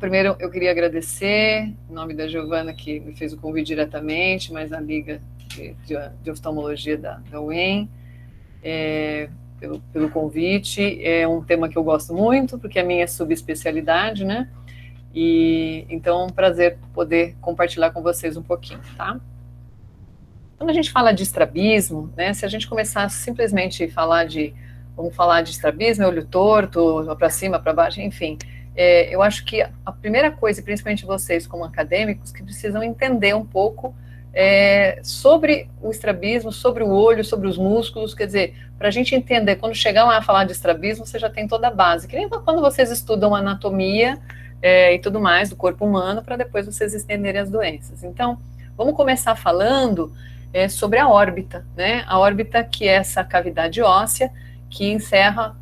primeiro eu queria agradecer, em nome da Giovana, que me fez o convite diretamente, mas a Liga de Oftalmologia da UEM, pelo convite. É um tema que eu gosto muito, porque a minha subespecialidade, né? E então é um prazer poder compartilhar com vocês um pouquinho, tá? Quando a gente fala de estrabismo, né? Se a gente começar simplesmente vamos falar de estrabismo, olho torto, para cima, para baixo, enfim. Eu acho que a primeira coisa, principalmente vocês como acadêmicos, que precisam entender um pouco sobre o estrabismo, sobre o olho, sobre os músculos, quer dizer, para a gente entender, quando chegar lá a falar de estrabismo, você já tem toda a base, que nem quando vocês estudam anatomia e tudo mais do corpo humano, para depois vocês entenderem as doenças. Então, vamos começar falando sobre a órbita, né? A órbita, que é essa cavidade óssea que encerra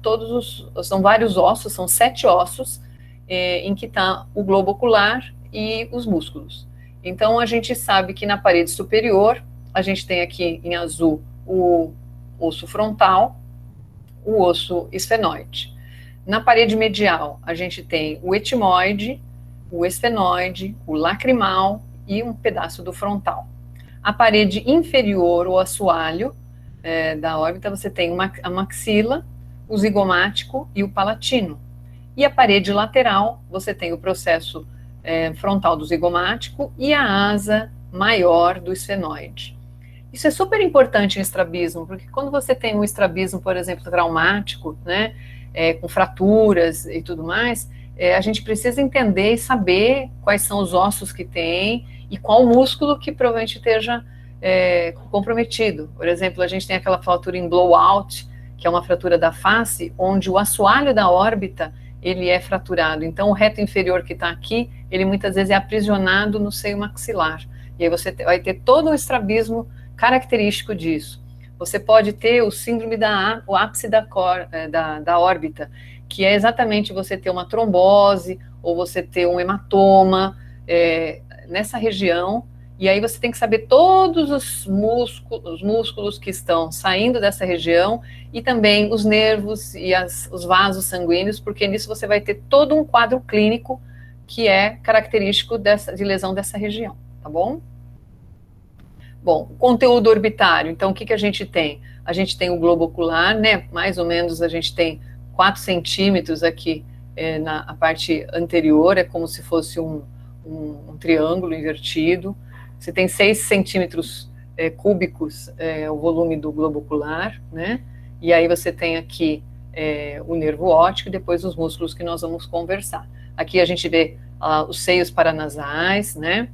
são vários ossos, são 7 ossos, em que está o globo ocular e os músculos. Então, a gente sabe que na parede superior, a gente tem aqui em azul o osso frontal, o osso esfenoide. Na parede medial, a gente tem o etimoide, o esfenoide, o lacrimal e um pedaço do frontal. A parede inferior, o assoalho da órbita, você tem a maxila, o zigomático e o palatino. E a parede lateral, você tem o processo frontal do zigomático e a asa maior do esfenoide. Isso é super importante em estrabismo, porque quando você tem um estrabismo, por exemplo, traumático, né, com fraturas e tudo mais, a gente precisa entender e saber quais são os ossos que tem e qual músculo que provavelmente esteja comprometido. Por exemplo, a gente tem aquela fratura em blowout, que é uma fratura da face, onde o assoalho da órbita ele é fraturado. Então, o reto inferior que está aqui, ele muitas vezes é aprisionado no seio maxilar. E aí você vai ter todo o estrabismo característico disso. Você pode ter o síndrome o ápice da órbita, que é exatamente você ter uma trombose ou você ter um hematoma nessa região. E aí você tem que saber todos os músculos que estão saindo dessa região e também os nervos e os vasos sanguíneos, porque nisso você vai ter todo um quadro clínico que é característico de lesão dessa região, tá bom? Bom, conteúdo orbitário, então o que a gente tem? A gente tem o globo ocular, né? Mais ou menos a gente tem 4 centímetros aqui na parte anterior, é como se fosse um triângulo invertido. Você tem 6 centímetros cúbicos o volume do globo ocular, né? E aí você tem aqui o nervo óptico e depois os músculos que nós vamos conversar. Aqui a gente vê os seios paranasais, né?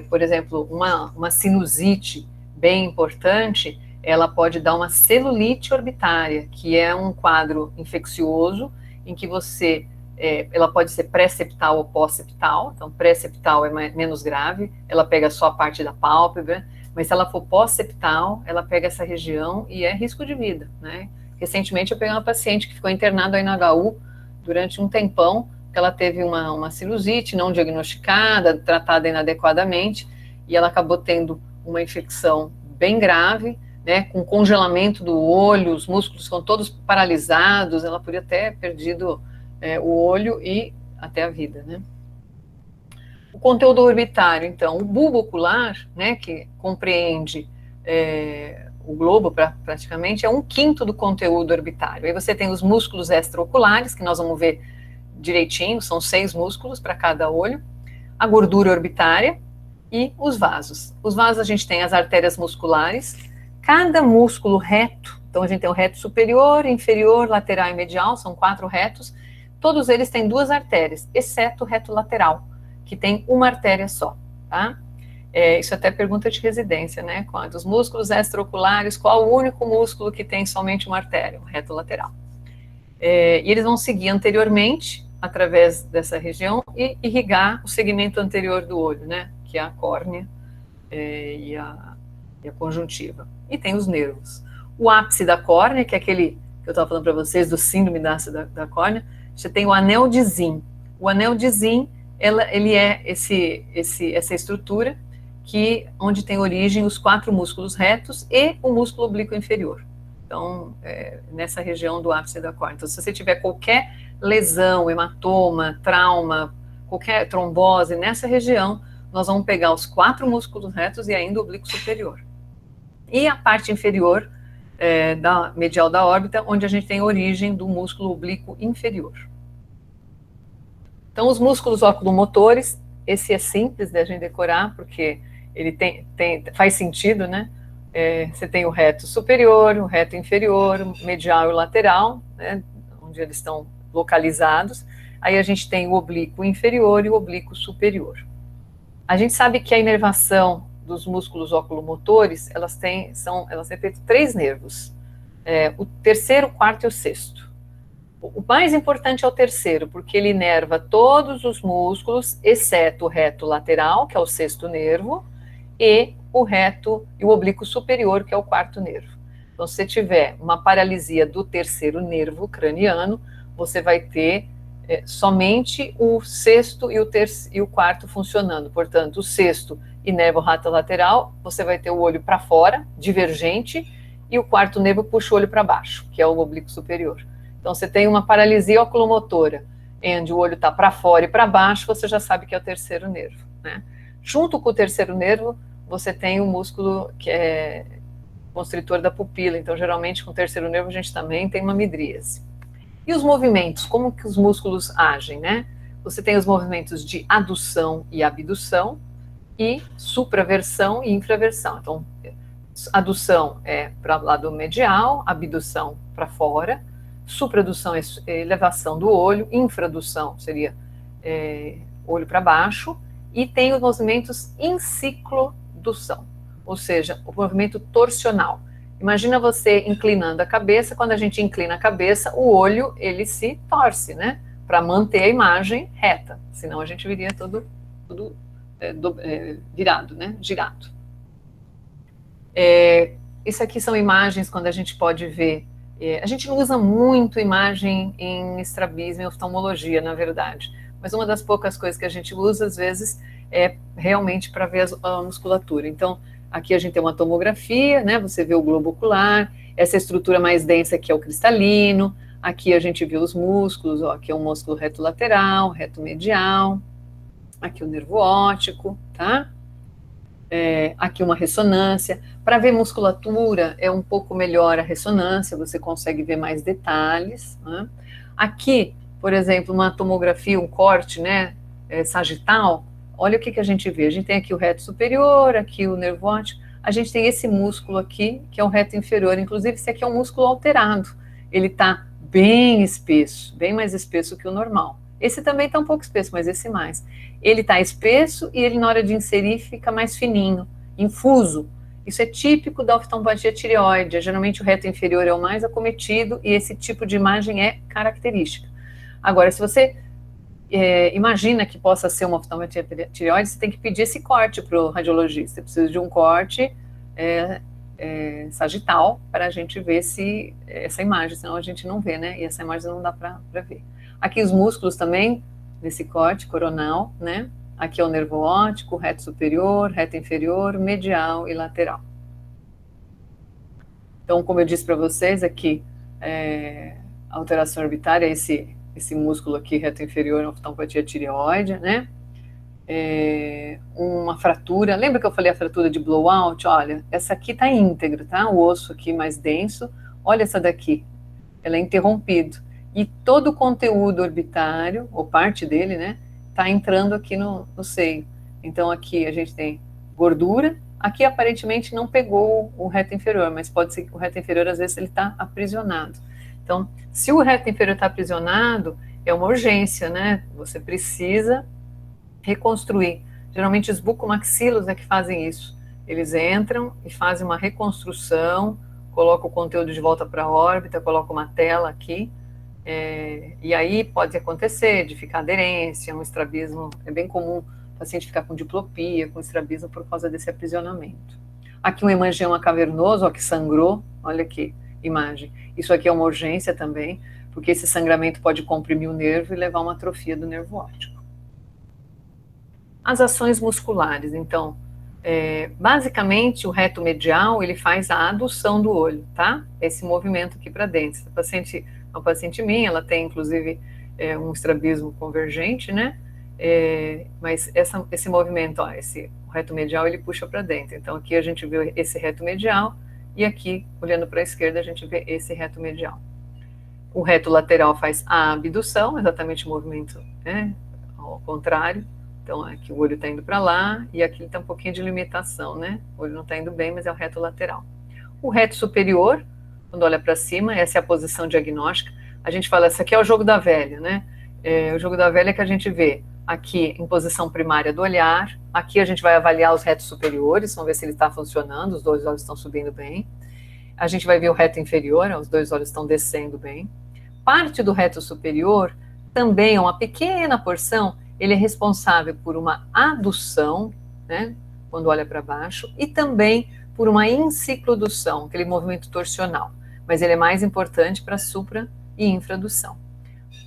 Por exemplo, uma sinusite bem importante, ela pode dar uma celulite orbitária, que é um quadro infeccioso em que ela pode ser pré-septal ou pós-septal. Então, pré-septal é menos grave, ela pega só a parte da pálpebra, mas se ela for pós-septal, ela pega essa região e é risco de vida, né? Recentemente eu peguei uma paciente que ficou internada aí na HU durante um tempão, que ela teve uma sinusite não diagnosticada, tratada inadequadamente, e ela acabou tendo uma infecção bem grave, né, com congelamento do olho, os músculos ficam todos paralisados, ela podia ter perdido o olho e até a vida, né? O conteúdo orbitário, então, o bulbo ocular, né, que compreende o globo praticamente, é 1/5 do conteúdo orbitário. Aí você tem os músculos extraoculares, que nós vamos ver direitinho, são 6 músculos para cada olho, a gordura orbitária e os vasos. Os vasos a gente tem as artérias musculares, cada músculo reto, então a gente tem o reto superior, inferior, lateral e medial, são 4 retos, todos eles têm 2 artérias, exceto o reto lateral, que tem uma artéria só, tá? Isso até é pergunta de residência, né? Dos músculos extraoculares, qual o único músculo que tem somente uma artéria? O reto lateral. E eles vão seguir anteriormente, através dessa região, e irrigar o segmento anterior do olho, né? Que é a córnea e a conjuntiva. E tem os nervos. O ápice da córnea, que é aquele que eu estava falando para vocês, do síndrome da ácido da córnea, você tem o anel de Zinn. O anel de Zinn, ele é essa estrutura onde tem origem os 4 músculos retos e o músculo oblíquo inferior. Então, nessa região do ápice da córnea. Então, se você tiver qualquer lesão, hematoma, trauma, qualquer trombose nessa região, nós vamos pegar os 4 músculos retos e ainda o oblíquo superior. E a parte inferior da medial da órbita, onde a gente tem a origem do músculo oblíquo inferior. Então, os músculos oculomotores, esse é simples da gente decorar, porque ele faz sentido, né? Você tem o reto superior, o reto inferior, o medial e o lateral, né? Onde eles estão localizados. Aí a gente tem o oblíquo inferior e o oblíquo superior. A gente sabe que a inervação dos músculos oculomotores, elas têm 3 nervos. O terceiro, o quarto e o sexto. O mais importante é o terceiro, porque ele inerva todos os músculos, exceto o reto lateral, que é o sexto nervo, e o reto e o oblíquo superior, que é o quarto nervo. Então, se você tiver uma paralisia do terceiro nervo craniano, você vai ter somente o sexto e o quarto funcionando. Portanto, o sexto inerva o reto lateral, você vai ter o olho para fora, divergente, e o quarto nervo puxa o olho para baixo, que é o oblíquo superior. Então, você tem uma paralisia oculomotora, onde o olho está para fora e para baixo, você já sabe que é o terceiro nervo, né? Junto com o terceiro nervo, você tem o músculo que é constritor da pupila. Então, geralmente, com o terceiro nervo, a gente também tem uma midríase. E os movimentos, como que os músculos agem, né? Você tem os movimentos de adução e abdução, e supraversão e infraversão. Então, adução é para o lado medial, abdução para fora, supradução é elevação do olho, infradução seria olho para baixo, e tem os movimentos em ciclodução, ou seja, o movimento torsional. Imagina você inclinando a cabeça, quando a gente inclina a cabeça, o olho, ele se torce, né? Para manter a imagem reta, senão a gente viria tudo virado, né? Girado. Isso aqui são imagens quando a gente pode ver. A gente não usa muito imagem em estrabismo e oftalmologia, na verdade, mas uma das poucas coisas que a gente usa, às vezes, é realmente para ver a musculatura. Então, aqui a gente tem uma tomografia, né? Você vê o globo ocular, essa estrutura mais densa aqui é o cristalino, aqui a gente vê os músculos, ó, aqui é um músculo reto lateral, reto medial, aqui o nervo óptico, tá? Aqui uma ressonância. Para ver musculatura, é um pouco melhor a ressonância, você consegue ver mais detalhes, né? Aqui, por exemplo, uma tomografia, um corte, né, sagital, olha o que a gente vê. A gente tem aqui o reto superior, aqui o nervo óptico, a gente tem esse músculo aqui, que é o reto inferior. Inclusive, esse aqui é um músculo alterado. Ele está bem espesso, bem mais espesso que o normal. Esse também está um pouco espesso, mas esse mais. Ele está espesso e ele, na hora de inserir, fica mais fininho, infuso. Isso é típico da oftalmopatia tireoide. Geralmente o reto inferior é o mais acometido e esse tipo de imagem é característica. Agora, se você imagina que possa ser uma oftalmopatia tireoide, você tem que pedir esse corte para o radiologista. Você precisa de um corte sagital para a gente ver essa imagem, senão a gente não vê, né? E essa imagem não dá para ver. Aqui os músculos também, nesse corte coronal, né? Aqui é o nervo óptico, reto superior, reto inferior, medial e lateral. Então, como eu disse para vocês, aqui a alteração orbitária, esse músculo aqui, reto inferior, oftalmopatia tireoide, né? Uma fratura, lembra que eu falei a fratura de blowout? Olha, essa aqui está íntegra, tá? O osso aqui mais denso, olha essa daqui, ela é interrompido. E todo o conteúdo orbitário, ou parte dele, né, está entrando aqui no seio. Então aqui a gente tem gordura, aqui aparentemente não pegou o reto inferior, mas pode ser que o reto inferior às vezes ele está aprisionado. Então, se o reto inferior está aprisionado, é uma urgência, né? Você precisa reconstruir. Geralmente os bucomaxilos é que fazem isso. Eles entram e fazem uma reconstrução, colocam o conteúdo de volta para a órbita, colocam uma tela aqui, e aí pode acontecer de ficar aderência, um estrabismo. É bem comum o paciente ficar com diplopia, com estrabismo por causa desse aprisionamento. Aqui um hemangioma cavernoso, ó, que sangrou, olha aqui, imagem. Isso aqui é uma urgência também, porque esse sangramento pode comprimir o nervo e levar a uma atrofia do nervo óptico. As ações musculares, então, basicamente o reto medial, ele faz a adução do olho, tá? Esse movimento aqui para dentro. A paciente, uma paciente minha, ela tem inclusive um estrabismo convergente, né? Mas esse movimento, ó, o reto medial, ele puxa para dentro. Então aqui a gente vê esse reto medial e aqui, olhando para a esquerda, a gente vê esse reto medial. O reto lateral faz a abdução, exatamente o movimento, né, ao contrário. Então aqui o olho está indo para lá e aqui está um pouquinho de limitação, né? O olho não está indo bem, mas é o reto lateral. O reto superior, quando olha para cima, essa é a posição diagnóstica. A gente fala, essa aqui é o jogo da velha, né? O jogo da velha é que a gente vê aqui em posição primária do olhar. Aqui a gente vai avaliar os retos superiores, vamos ver se ele está funcionando, os dois olhos estão subindo bem. A gente vai ver o reto inferior, os dois olhos estão descendo bem. Parte do reto superior, também uma pequena porção, ele é responsável por uma adução, né, quando olha para baixo, e também por uma enciclodução, aquele movimento torsional. Mas ele é mais importante para supra e infradução.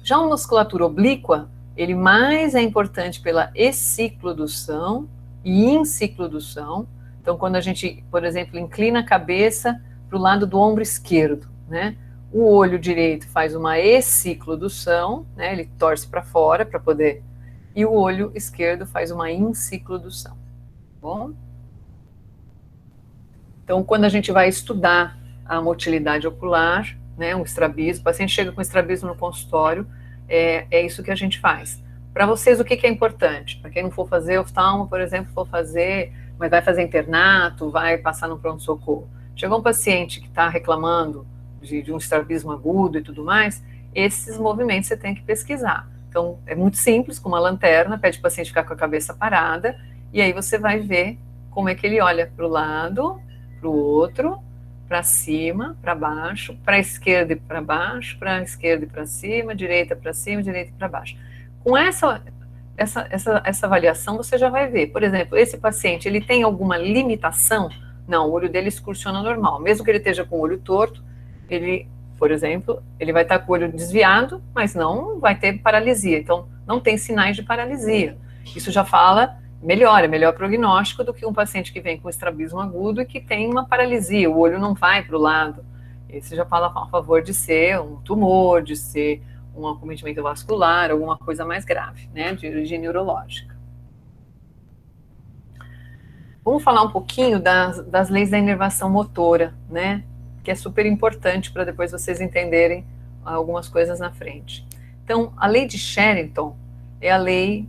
Já a musculatura oblíqua, ele mais é importante pela exciclodução e enciclodução. Então, quando a gente, por exemplo, inclina a cabeça para o lado do ombro esquerdo, né? O olho direito faz uma exciclodução, né? Ele torce para fora para poder... E o olho esquerdo faz uma enciclodução. Bom? Então, quando a gente vai estudar a motilidade ocular, né, um estrabismo, o paciente chega com estrabismo no consultório, é isso que a gente faz. Para vocês, o que é importante? Para quem não for fazer oftalmo, por exemplo, mas vai fazer internato, vai passar no pronto-socorro. Chegou um paciente que está reclamando de um estrabismo agudo e tudo mais, esses movimentos você tem que pesquisar. Então, é muito simples, com uma lanterna, pede para o paciente ficar com a cabeça parada, e aí você vai ver como é que ele olha para o lado, para o outro, para cima, para baixo, para a esquerda e para baixo, para a esquerda e para cima, direita para cima, direita e para baixo. Com essa avaliação, você já vai ver, por exemplo, esse paciente, ele tem alguma limitação? Não, o olho dele excursiona normal, mesmo que ele esteja com o olho torto, ele, por exemplo, ele vai estar com o olho desviado, mas não vai ter paralisia, então não tem sinais de paralisia. Isso já fala melhor prognóstico do que um paciente que vem com estrabismo agudo e que tem uma paralisia, o olho não vai para o lado. Esse já fala a favor de ser um tumor, de ser um acometimento vascular, alguma coisa mais grave, né, de origem neurológica. Vamos falar um pouquinho das leis da inervação motora, né, que é super importante para depois vocês entenderem algumas coisas na frente. Então, a lei de Sherrington é a lei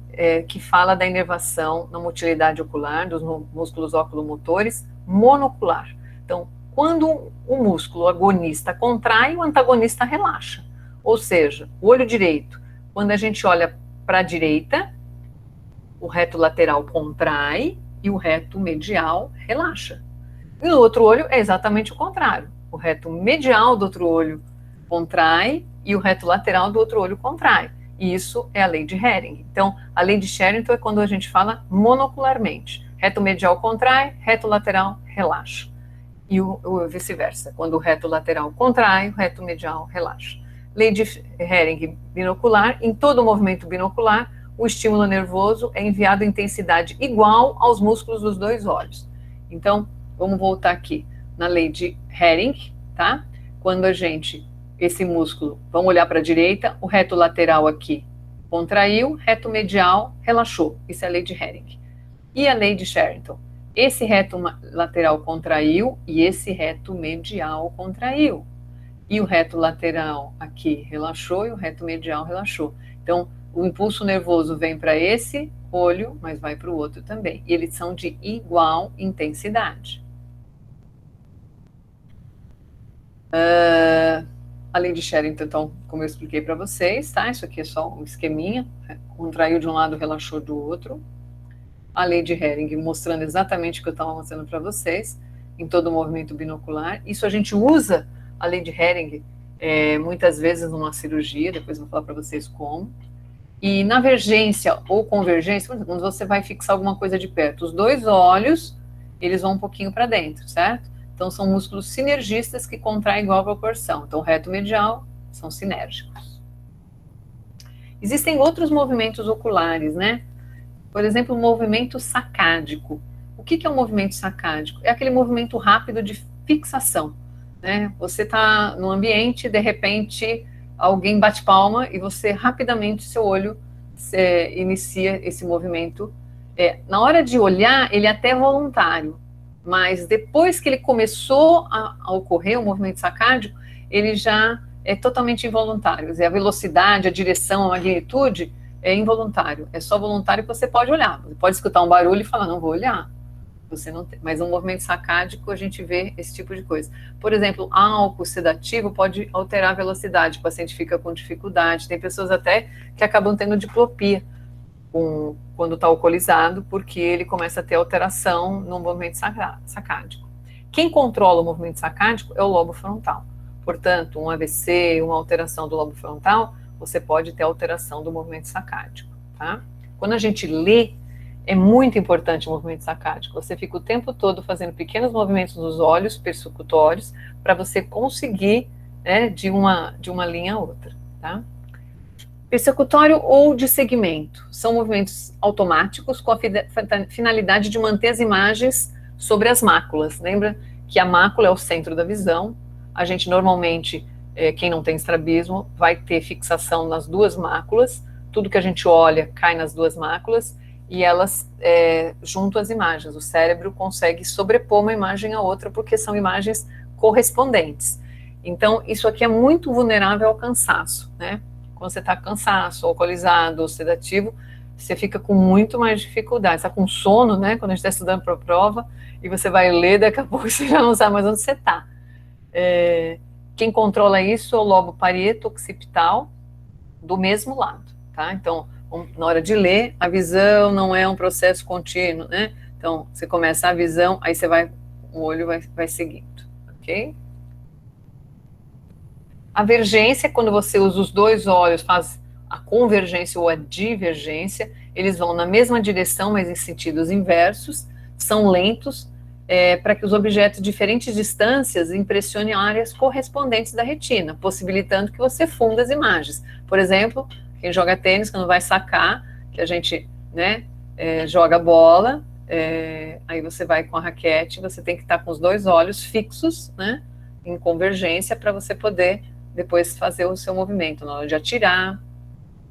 que fala da inervação na motilidade ocular, dos músculos oculomotores monocular. Então, quando o músculo agonista contrai, o antagonista relaxa. Ou seja, o olho direito, quando a gente olha para a direita, o reto lateral contrai e o reto medial relaxa. E no outro olho é exatamente o contrário. O reto medial do outro olho contrai e o reto lateral do outro olho contrai. E isso é a lei de Hering. Então, a lei de Sherrington é quando a gente fala monocularmente. Reto medial contrai, reto lateral relaxa. E o vice-versa. Quando o reto lateral contrai, o reto medial relaxa. Lei de Hering binocular. Em todo movimento binocular, o estímulo nervoso é enviado em intensidade igual aos músculos dos dois olhos. Então, vamos voltar aqui na lei de Hering, tá? Quando esse músculo, vamos olhar para a direita, o reto lateral aqui contraiu, reto medial relaxou. Isso é a lei de Hering. E a lei de Sherrington? Esse reto lateral contraiu e esse reto medial contraiu. E o reto lateral aqui relaxou e o reto medial relaxou. Então, o impulso nervoso vem para esse olho, mas vai para o outro também. E eles são de igual intensidade. A lei de Sherrington, então, como eu expliquei para vocês, tá? Isso aqui é só um esqueminha, contraiu de um lado, relaxou do outro. A lei de Hering, mostrando exatamente o que eu estava mostrando para vocês, em todo o movimento binocular. Isso a gente usa, a lei de Hering, muitas vezes numa cirurgia, depois eu vou falar para vocês como. E na vergência ou convergência, quando você vai fixar alguma coisa de perto, os dois olhos, eles vão um pouquinho para dentro, certo? Então, são músculos sinergistas que contraem igual proporção. Então, reto medial são sinérgicos. Existem outros movimentos oculares, né? Por exemplo, o movimento sacádico. O que é um movimento sacádico? É aquele movimento rápido de fixação, né? Você está no ambiente, de repente, alguém bate palma e você rapidamente, seu olho inicia esse movimento. Na hora de olhar, ele é até voluntário, mas depois que ele começou a ocorrer o movimento sacárdico, ele já é totalmente involuntário. Quer dizer, a velocidade, a direção, a magnitude é involuntário. É só voluntário que você pode olhar. Você pode escutar um barulho e falar, não vou olhar. Você não tem, mas um movimento sacárdico a gente vê esse tipo de coisa. Por exemplo, álcool sedativo pode alterar a velocidade, o paciente fica com dificuldade. Tem pessoas até que acabam tendo diplopia quando está alcoolizado, porque ele começa a ter alteração no movimento sacárdico. Quem controla o movimento sacárdico é o lobo frontal. Portanto, um AVC, uma alteração do lobo frontal, você pode ter alteração do movimento sacárdico, tá? Quando a gente lê, é muito importante o movimento sacárdico. Você fica o tempo todo fazendo pequenos movimentos nos olhos persecutórios para você conseguir, né, de uma linha a outra, tá? Persecutório ou de segmento são movimentos automáticos com a finalidade de manter as imagens sobre as máculas. Lembra que a mácula é o centro da visão. A gente normalmente, quem não tem estrabismo, vai ter fixação nas duas máculas. Tudo que a gente olha cai nas duas máculas e elas juntam as imagens. O cérebro consegue sobrepor uma imagem à outra porque são imagens correspondentes. Então, isso aqui é muito vulnerável ao cansaço, né? Quando você está cansaço, alcoolizado, ou sedativo, você fica com muito mais dificuldade. Você está com sono, né? Quando a gente está estudando para a prova, e você vai ler, daqui a pouco você já não sabe mais onde você está. Quem controla isso é o lobo parieto-occipital, do mesmo lado, tá? Então, na hora de ler, a visão não é um processo contínuo, né? Então, você começa a visão, aí você vai, o olho vai seguindo, ok? A vergência, quando você usa os dois olhos, faz a convergência ou a divergência, eles vão na mesma direção, mas em sentidos inversos, são lentos, para que os objetos de diferentes distâncias impressionem áreas correspondentes da retina, possibilitando que você funda as imagens. Por exemplo, quem joga tênis, quando vai sacar, que a gente, né, joga bola, aí você vai com a raquete, você tem que estar com os dois olhos fixos, né, em convergência, para você poder depois fazer o seu movimento na hora de atirar.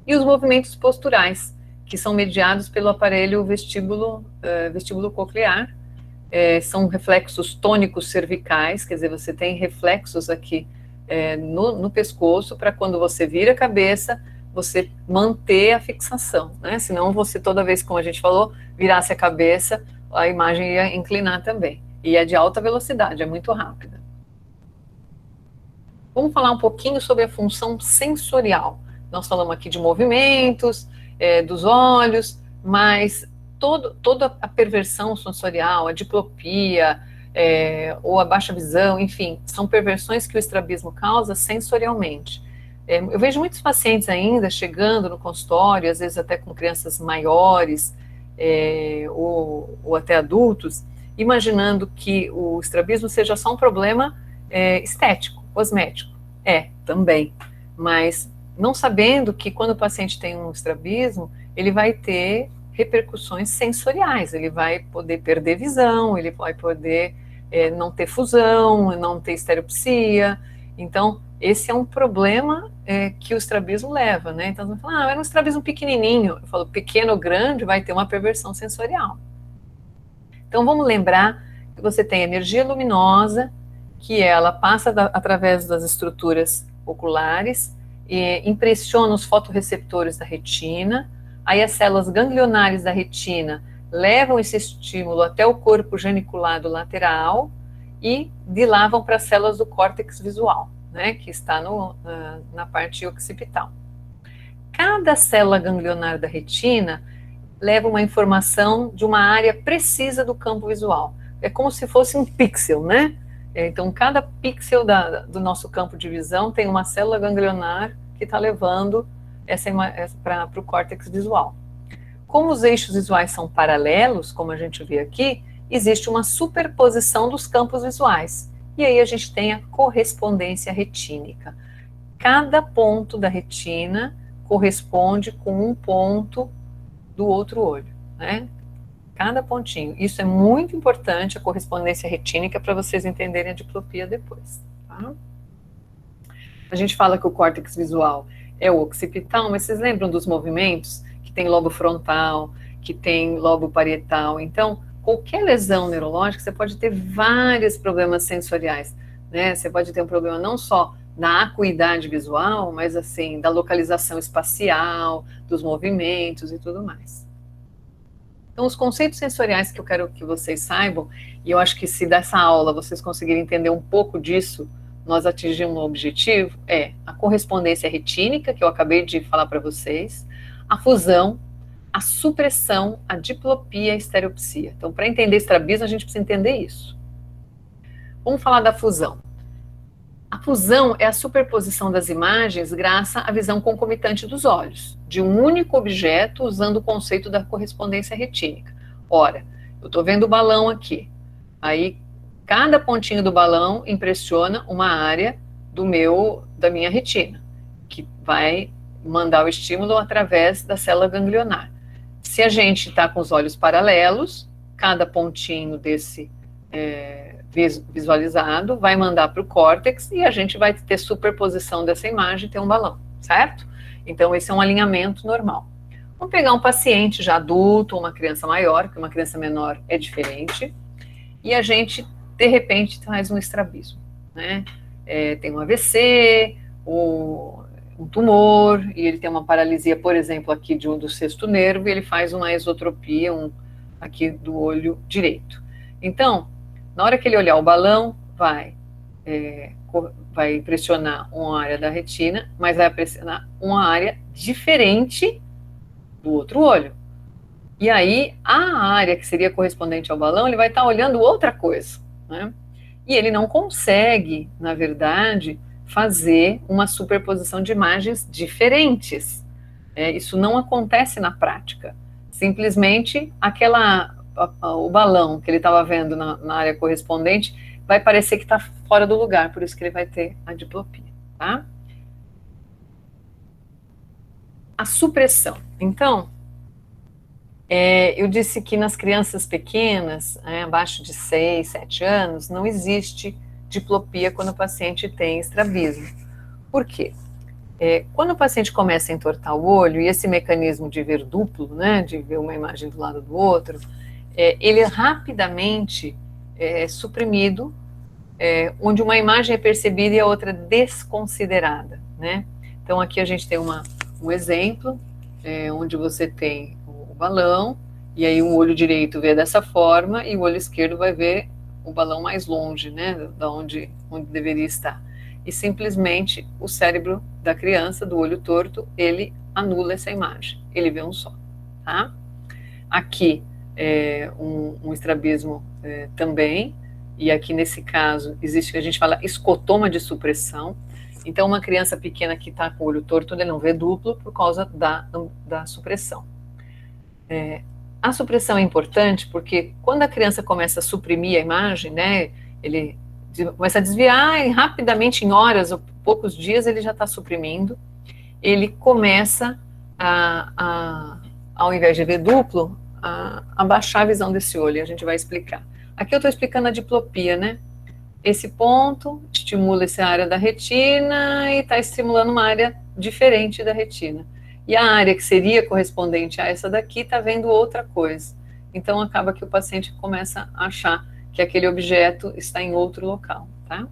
E os movimentos posturais, que são mediados pelo aparelho vestíbulo coclear, são reflexos tônicos cervicais, quer dizer, você tem reflexos aqui no pescoço, para quando você vira a cabeça, você manter a fixação, né? Senão você, toda vez, como a gente falou, virasse a cabeça, a imagem ia inclinar também. E é de alta velocidade, é muito rápida. Vamos falar um pouquinho sobre a função sensorial. Nós falamos aqui de movimentos, dos olhos, mas toda a perversão sensorial, a diplopia, ou a baixa visão, enfim, são perversões que o estrabismo causa sensorialmente. Eu vejo muitos pacientes ainda chegando no consultório, às vezes até com crianças maiores, ou até adultos, imaginando que o estrabismo seja só um problema estético, cosmético. Também, mas não sabendo que quando o paciente tem um estrabismo, ele vai ter repercussões sensoriais, ele vai poder perder visão, ele vai poder não ter fusão, não ter estereopsia. Então, esse é um problema que o estrabismo leva, né? Então, você fala, era um estrabismo pequenininho. Eu falo, pequeno ou grande, vai ter uma perversão sensorial. Então, vamos lembrar que você tem energia luminosa, que ela passa através das estruturas oculares, e impressiona os fotorreceptores da retina, aí as células ganglionares da retina levam esse estímulo até o corpo geniculado lateral e de lá vão para as células do córtex visual, né, que está na parte occipital. Cada célula ganglionar da retina leva uma informação de uma área precisa do campo visual. É como se fosse um pixel, né? Então, cada pixel do nosso campo de visão tem uma célula ganglionar que está levando essa para o córtex visual. Como os eixos visuais são paralelos, como a gente vê aqui, existe uma superposição dos campos visuais. E aí a gente tem a correspondência retínica. Cada ponto da retina corresponde com um ponto do outro olho, né? Cada pontinho. Isso é muito importante, a correspondência retínica, para vocês entenderem a diplopia depois, tá? A gente fala que o córtex visual é o occipital, mas vocês lembram dos movimentos tem lobo frontal, que tem lobo parietal. Então, qualquer lesão neurológica, você pode ter vários problemas sensoriais, né? Você pode ter um problema não só na acuidade visual, mas assim, da localização espacial, dos movimentos e tudo mais. Então, os conceitos sensoriais que eu quero que vocês saibam, e eu acho que se dessa aula vocês conseguirem entender um pouco disso, nós atingimos um objetivo, é a correspondência retínica, que eu acabei de falar para vocês, a fusão, a supressão, a diplopia e a estereopsia. Então, para entender estrabismo, a gente precisa entender isso. Vamos falar da fusão. A fusão é a superposição das imagens graças à visão concomitante dos olhos, de um único objeto usando o conceito da correspondência retínica. Ora, eu estou vendo o balão aqui, aí cada pontinho do balão impressiona uma área da minha retina, que vai mandar o estímulo através da célula ganglionar. Se a gente está com os olhos paralelos, cada pontinho desse visualizado vai mandar para o córtex e a gente vai ter superposição dessa imagem e ter um balão, certo? Então, esse é um alinhamento normal. Vamos pegar um paciente já adulto, uma criança maior, que uma criança menor é diferente, e a gente, de repente, traz um estrabismo, né? Tem um AVC, um tumor, e ele tem uma paralisia, por exemplo, aqui do sexto nervo, e ele faz uma esotropia aqui do olho direito. Então, na hora que ele olhar o balão, vai pressionar uma área da retina, mas vai pressionar uma área diferente do outro olho. E aí, a área que seria correspondente ao balão, ele vai estar olhando outra coisa, né? E ele não consegue, na verdade, fazer uma superposição de imagens diferentes. Isso não acontece na prática. Simplesmente, o balão que ele estava vendo na área correspondente vai parecer que está fora do lugar, por isso que ele vai ter a diplopia, tá? A supressão. Então, eu disse que nas crianças pequenas, abaixo de 6, 7 anos, não existe diplopia quando o paciente tem estrabismo. Por quê? Quando o paciente começa a entortar o olho, e esse mecanismo de ver duplo, né, de ver uma imagem do lado do outro, ele rapidamente é suprimido, onde uma imagem é percebida e a outra desconsiderada, né? Então, aqui a gente tem um exemplo, onde você tem o balão, e aí o olho direito vê dessa forma, e o olho esquerdo vai ver o balão mais longe, né, da onde deveria estar. E simplesmente o cérebro da criança, do olho torto, ele anula essa imagem, ele vê um só, tá? Aqui, um estrabismo também, e aqui nesse caso existe o que a gente fala escotoma de supressão. Então, uma criança pequena que está com o olho torto, ele não vê duplo por causa da supressão. A supressão é importante porque quando a criança começa a suprimir a imagem, né, ele começa a desviar e rapidamente, em horas ou poucos dias, ele já está suprimindo. Ele começa ao invés de ver duplo, a baixar a visão desse olho, e a gente vai explicar. Aqui eu estou explicando a diplopia, né? Esse ponto estimula essa área da retina e está estimulando uma área diferente da retina. E a área que seria correspondente a essa daqui está vendo outra coisa. Então acaba que o paciente começa a achar que aquele objeto está em outro local, tá?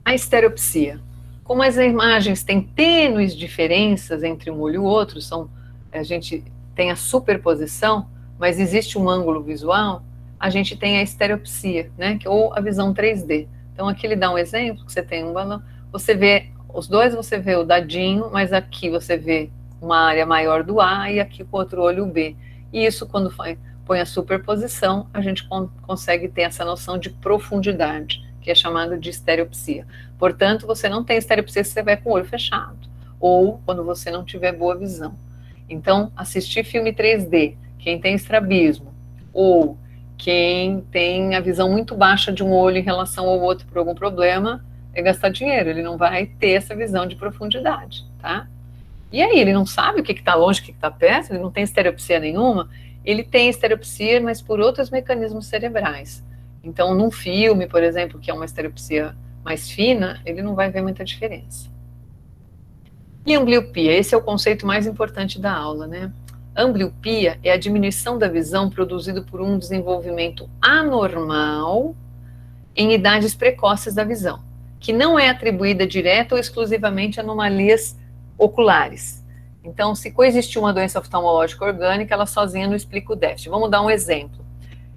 A estereopsia. Como as imagens têm tênues diferenças entre um olho e o outro, a gente tem a superposição, mas existe um ângulo visual, a gente tem a estereopsia, né, ou a visão 3D. Então aqui ele dá um exemplo, que você tem um balão, você vê, os dois você vê o dadinho, mas aqui você vê uma área maior do A e aqui com o outro olho o B. E isso, quando põe a superposição, a gente consegue ter essa noção de profundidade, que é chamado de estereopsia. Portanto, você não tem estereopsia se você vai com o olho fechado, ou quando você não tiver boa visão. Então, assistir filme 3D, quem tem estrabismo, ou quem tem a visão muito baixa de um olho em relação ao outro por algum problema, é gastar dinheiro, ele não vai ter essa visão de profundidade, tá? E aí, ele não sabe o que está longe, o que está perto, ele não tem estereopsia nenhuma, ele tem estereopsia, mas por outros mecanismos cerebrais. Então, num filme, por exemplo, que é uma estereopsia mais fina, ele não vai ver muita diferença. E ambliopia? Esse é o conceito mais importante da aula, né? Ambliopia é a diminuição da visão produzida por um desenvolvimento anormal em idades precoces da visão, que não é atribuída direta ou exclusivamente a anomalias oculares. Então, se coexistir uma doença oftalmológica orgânica, ela sozinha não explica o déficit. Vamos dar um exemplo.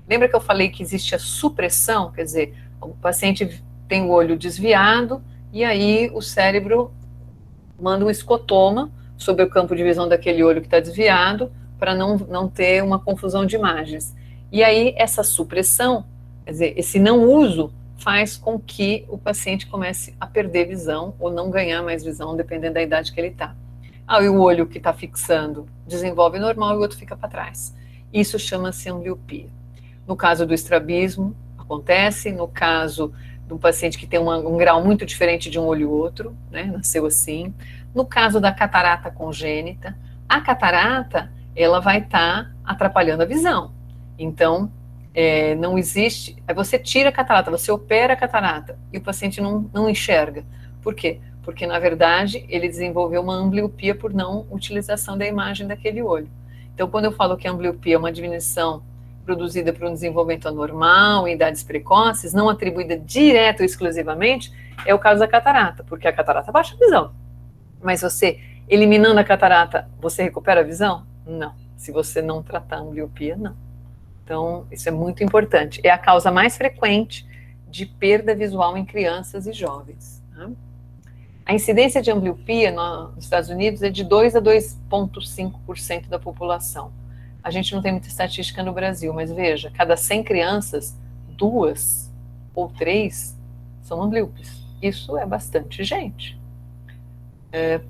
Lembra que eu falei que existe a supressão? Quer dizer, o paciente tem o olho desviado e aí o cérebro manda um escotoma sobre o campo de visão daquele olho que está desviado para não ter uma confusão de imagens. E aí essa supressão, quer dizer, esse não uso faz com que o paciente comece a perder visão ou não ganhar mais visão, dependendo da idade que ele está. E o olho que está fixando desenvolve normal e o outro fica para trás. Isso chama-se ambliopia. No caso do estrabismo, acontece. No caso de um paciente que tem um grau muito diferente de um olho e outro, né, nasceu assim. No caso da catarata congênita, a catarata, ela vai estar atrapalhando a visão. Então, não existe... Você tira a catarata, você opera a catarata e o paciente não enxerga. Por quê? Porque, na verdade, ele desenvolveu uma ambliopia por não utilização da imagem daquele olho. Então, quando eu falo que a ambliopia é uma diminuição produzida por um desenvolvimento anormal em idades precoces, não atribuída direto ou exclusivamente, é o caso da catarata, porque a catarata baixa a visão. Mas você, eliminando a catarata, você recupera a visão? Não. Se você não tratar a ambliopia, não. Então, isso é muito importante. É a causa mais frequente de perda visual em crianças e jovens. Tá? A incidência de ambliopia nos Estados Unidos é de 2 a 2,5% da população. A gente não tem muita estatística no Brasil, mas veja, cada 100 crianças, 2 ou 3 são amblíopes. Isso é bastante gente.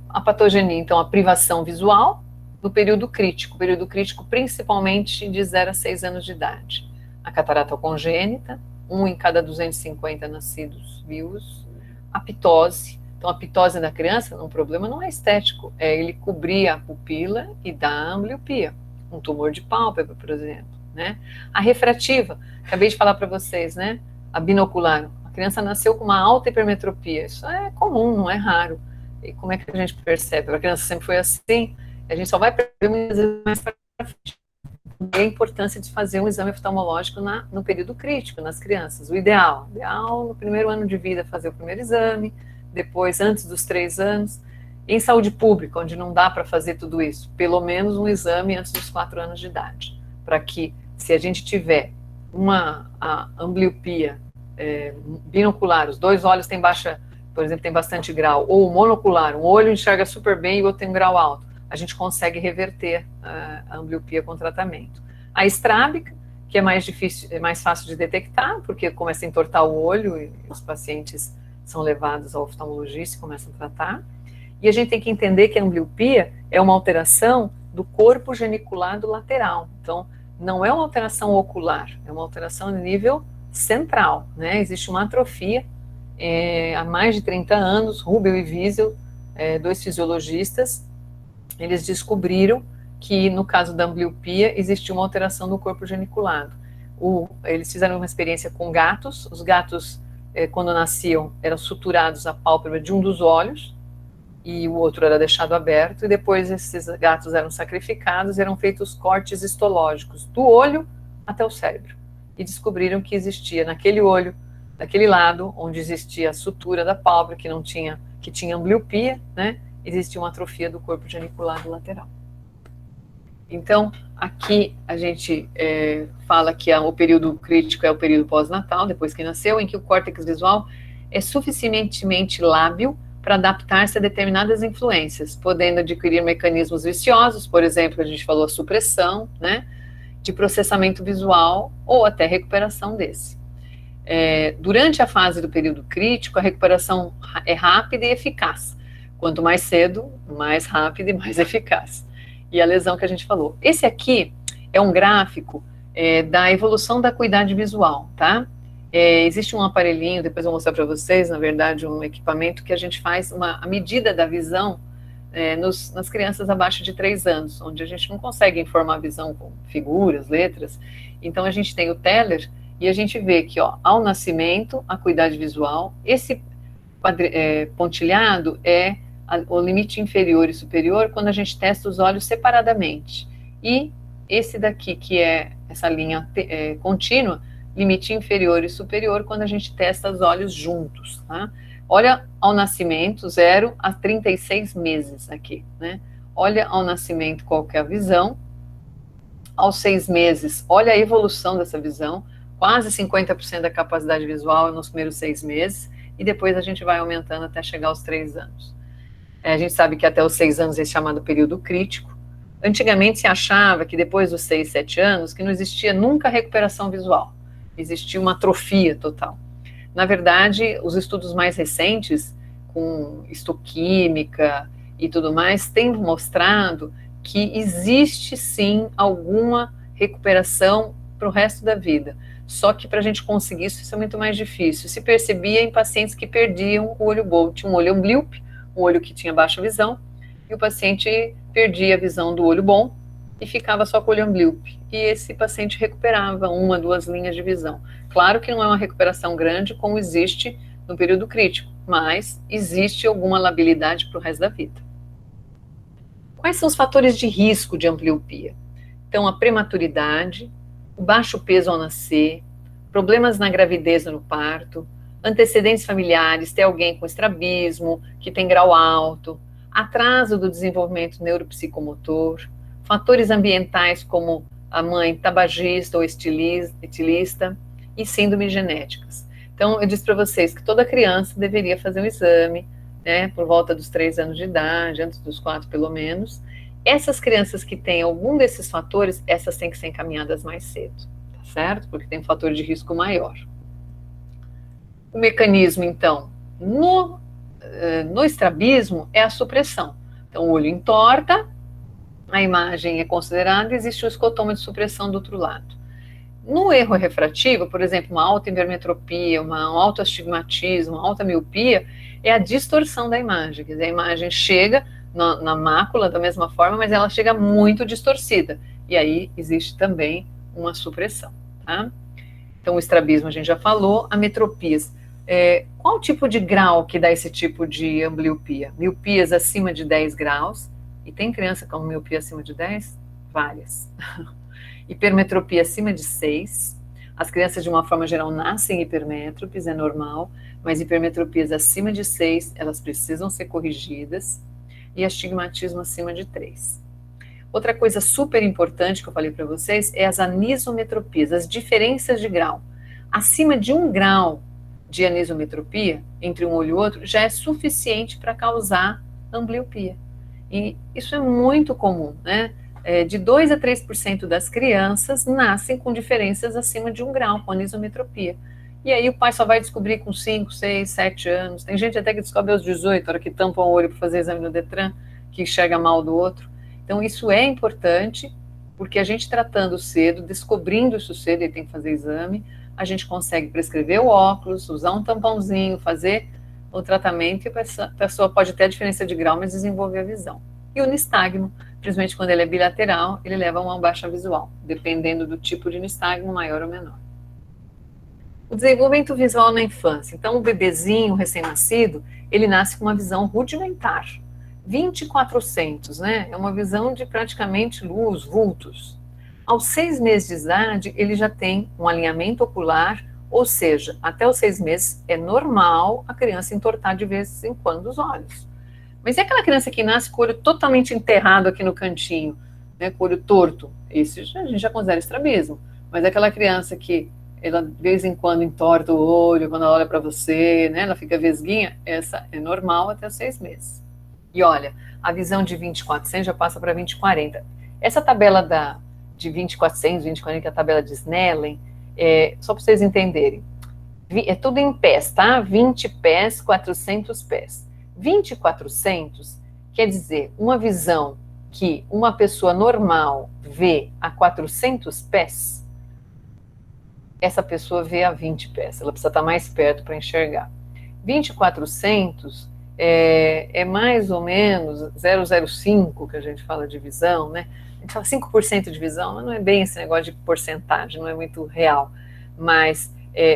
A patogenia, então, a privação visual no período crítico principalmente de 0 a 6 anos de idade. A catarata congênita, 1 em cada 250 nascidos vivos. A ptose. Então, a ptose na criança, um problema não é estético, é ele cobrir a pupila e dar ambliopia. Um tumor de pálpebra, por exemplo, né? A refrativa, acabei de falar para vocês, né? A binocular, a criança nasceu com uma alta hipermetropia, isso é comum, não é raro. E como é que a gente percebe? A criança sempre foi assim, a gente só vai perceber muitas vezes mais para frente. E a importância de fazer um exame oftalmológico no período crítico, nas crianças. O ideal no primeiro ano de vida, fazer o primeiro exame, depois, antes dos 3 anos. Em saúde pública, onde não dá para fazer tudo isso, pelo menos um exame antes dos 4 anos de idade, para que, se a gente tiver a ambliopia binocular, os 2 olhos têm baixa, por exemplo, tem bastante grau, ou monocular, um olho enxerga super bem e o outro tem um grau alto, a gente consegue reverter a ambliopia com tratamento. A estrábica, que é mais difícil, é mais fácil de detectar, porque começa a entortar o olho e os pacientes são levados ao oftalmologista e começam a tratar. E a gente tem que entender que a ambliopia é uma alteração do corpo geniculado lateral. Então, não é uma alteração ocular, é uma alteração no nível central, né? Existe uma atrofia há mais de 30 anos, Rubel e Wiesel, 2 fisiologistas, eles descobriram que no caso da ambliopia existia uma alteração do corpo geniculado. Eles fizeram uma experiência com gatos, os gatos, quando nasciam, eram suturados a pálpebra de um dos olhos, e o outro era deixado aberto, e depois esses gatos eram sacrificados e eram feitos cortes histológicos do olho até o cérebro. E descobriram que existia naquele olho, daquele lado, onde existia a sutura da pálpebra, que tinha ambliopia, né, existia uma atrofia do corpo geniculado lateral. Então, aqui a gente fala que o período crítico é o período pós-natal, depois que nasceu, em que o córtex visual é suficientemente lábil para adaptar-se a determinadas influências, podendo adquirir mecanismos viciosos, por exemplo, a gente falou a supressão, né, de processamento visual ou até recuperação desse. Durante a fase do período crítico, a recuperação é rápida e eficaz. Quanto mais cedo, mais rápida e mais eficaz. E a lesão que a gente falou. Esse aqui é um gráfico da evolução da acuidade visual, tá? Existe um aparelhinho, depois eu vou mostrar para vocês, na verdade, um equipamento que a gente faz a medida da visão nas crianças abaixo de 3 anos, onde a gente não consegue informar a visão com figuras, letras. Então, a gente tem o Teller e a gente vê que, ao nascimento, a acuidade visual, esse pontilhado é o limite inferior e superior quando a gente testa os olhos separadamente. E esse daqui, que é essa linha contínua, limite inferior e superior quando a gente testa os olhos juntos, tá? Olha ao nascimento, 0 a 36 meses aqui, né? Olha ao nascimento qual que é a visão. Aos 6 meses, olha a evolução dessa visão, quase 50% da capacidade visual nos primeiros 6 meses, e depois a gente vai aumentando até chegar aos 3 anos. A gente sabe que até os 6 anos é chamado período crítico. Antigamente se achava que depois dos 6, 7 anos, que não existia nunca recuperação visual, existia uma atrofia total. Na verdade, os estudos mais recentes, com histoquímica e tudo mais, têm mostrado que existe sim alguma recuperação para o resto da vida. Só que para a gente conseguir isso é muito mais difícil. Se percebia em pacientes que perdiam o olho bom, tinha um olho amblíope, um olho que tinha baixa visão, e o paciente perdia a visão do olho bom e ficava só com o olho amblíope. E esse paciente recuperava 1, 2 linhas de visão. Claro que não é uma recuperação grande como existe no período crítico, mas existe alguma labilidade para o resto da vida. Quais são os fatores de risco de ambliopia? Então, a prematuridade, o baixo peso ao nascer, problemas na gravidez ou no parto, antecedentes familiares, ter alguém com estrabismo, que tem grau alto, atraso do desenvolvimento neuropsicomotor, fatores ambientais como a mãe tabagista ou etilista e síndromes genéticas. Então, eu disse para vocês que toda criança deveria fazer um exame, né, por volta dos 3 anos de idade, antes dos 4 pelo menos. Essas crianças que têm algum desses fatores, essas têm que ser encaminhadas mais cedo, tá certo? Porque tem um fator de risco maior. O mecanismo, então, no estrabismo é a supressão. Então, o olho entorta, a imagem é considerada, existe um escotoma de supressão do outro lado. No erro refrativo, por exemplo, uma alta hipermetropia, um alto astigmatismo, uma alta miopia, é a distorção da imagem. Quer dizer, a imagem chega na mácula da mesma forma, mas ela chega muito distorcida. E aí existe também uma supressão, tá? Então, o estrabismo a gente já falou, a metropias. Qual tipo de grau que dá esse tipo de ambliopia? Miopias acima de 10 graus, e tem criança com miopia acima de 10? Várias. Hipermetropia acima de 6. As crianças, de uma forma geral, nascem hipermétropes, é normal, mas hipermetropias acima de 6, elas precisam ser corrigidas, e astigmatismo acima de 3. Outra coisa super importante que eu falei para vocês é as anisometropias, as diferenças de grau. Acima de 1 grau de anisometropia, entre um olho e outro, já é suficiente para causar ambliopia. E isso é muito comum, né? De 2 a 3% das crianças nascem com diferenças acima de 1 grau, com anisometropia. E aí o pai só vai descobrir com 5, 6, 7 anos. Tem gente até que descobre aos 18, a hora que tampa o olho para fazer exame no Detran, que enxerga mal do outro. Então isso é importante, porque a gente tratando cedo, descobrindo isso cedo, ele tem que fazer exame, a gente consegue prescrever o óculos, usar um tampãozinho, fazer o tratamento, e a pessoa pode ter a diferença de grau, mas desenvolver a visão. E o nistagmo, principalmente quando ele é bilateral, ele leva a uma baixa visual, dependendo do tipo de nistagmo, maior ou menor. O desenvolvimento visual na infância. Então, o bebezinho recém-nascido, ele nasce com uma visão rudimentar. 20/400, né? É uma visão de praticamente luz, vultos. Aos 6 meses de idade, ele já tem um alinhamento ocular, ou seja, até os 6 meses é normal a criança entortar de vez em quando os olhos. Mas é aquela criança que nasce com o olho totalmente enterrado aqui no cantinho, né, com o olho torto, esse a gente já considera estrabismo. Mas é aquela criança que ela de vez em quando entorta o olho, quando ela olha para você, né, ela fica vesguinha, essa é normal até os 6 meses. E olha, a visão de 20/400 já passa para 20/40. Essa tabela de 20/400, 20/40, que é a tabela de Snellen, só para vocês entenderem, é tudo em pés, tá? 20 pés, 400 pés. 20/400 quer dizer uma visão que uma pessoa normal vê a 400 pés, essa pessoa vê a 20 pés, ela precisa estar mais perto para enxergar. 20/400 é mais ou menos 0,05 que a gente fala de visão, né? A gente fala 5% de visão, mas não é bem esse negócio de porcentagem, não é muito real. Mas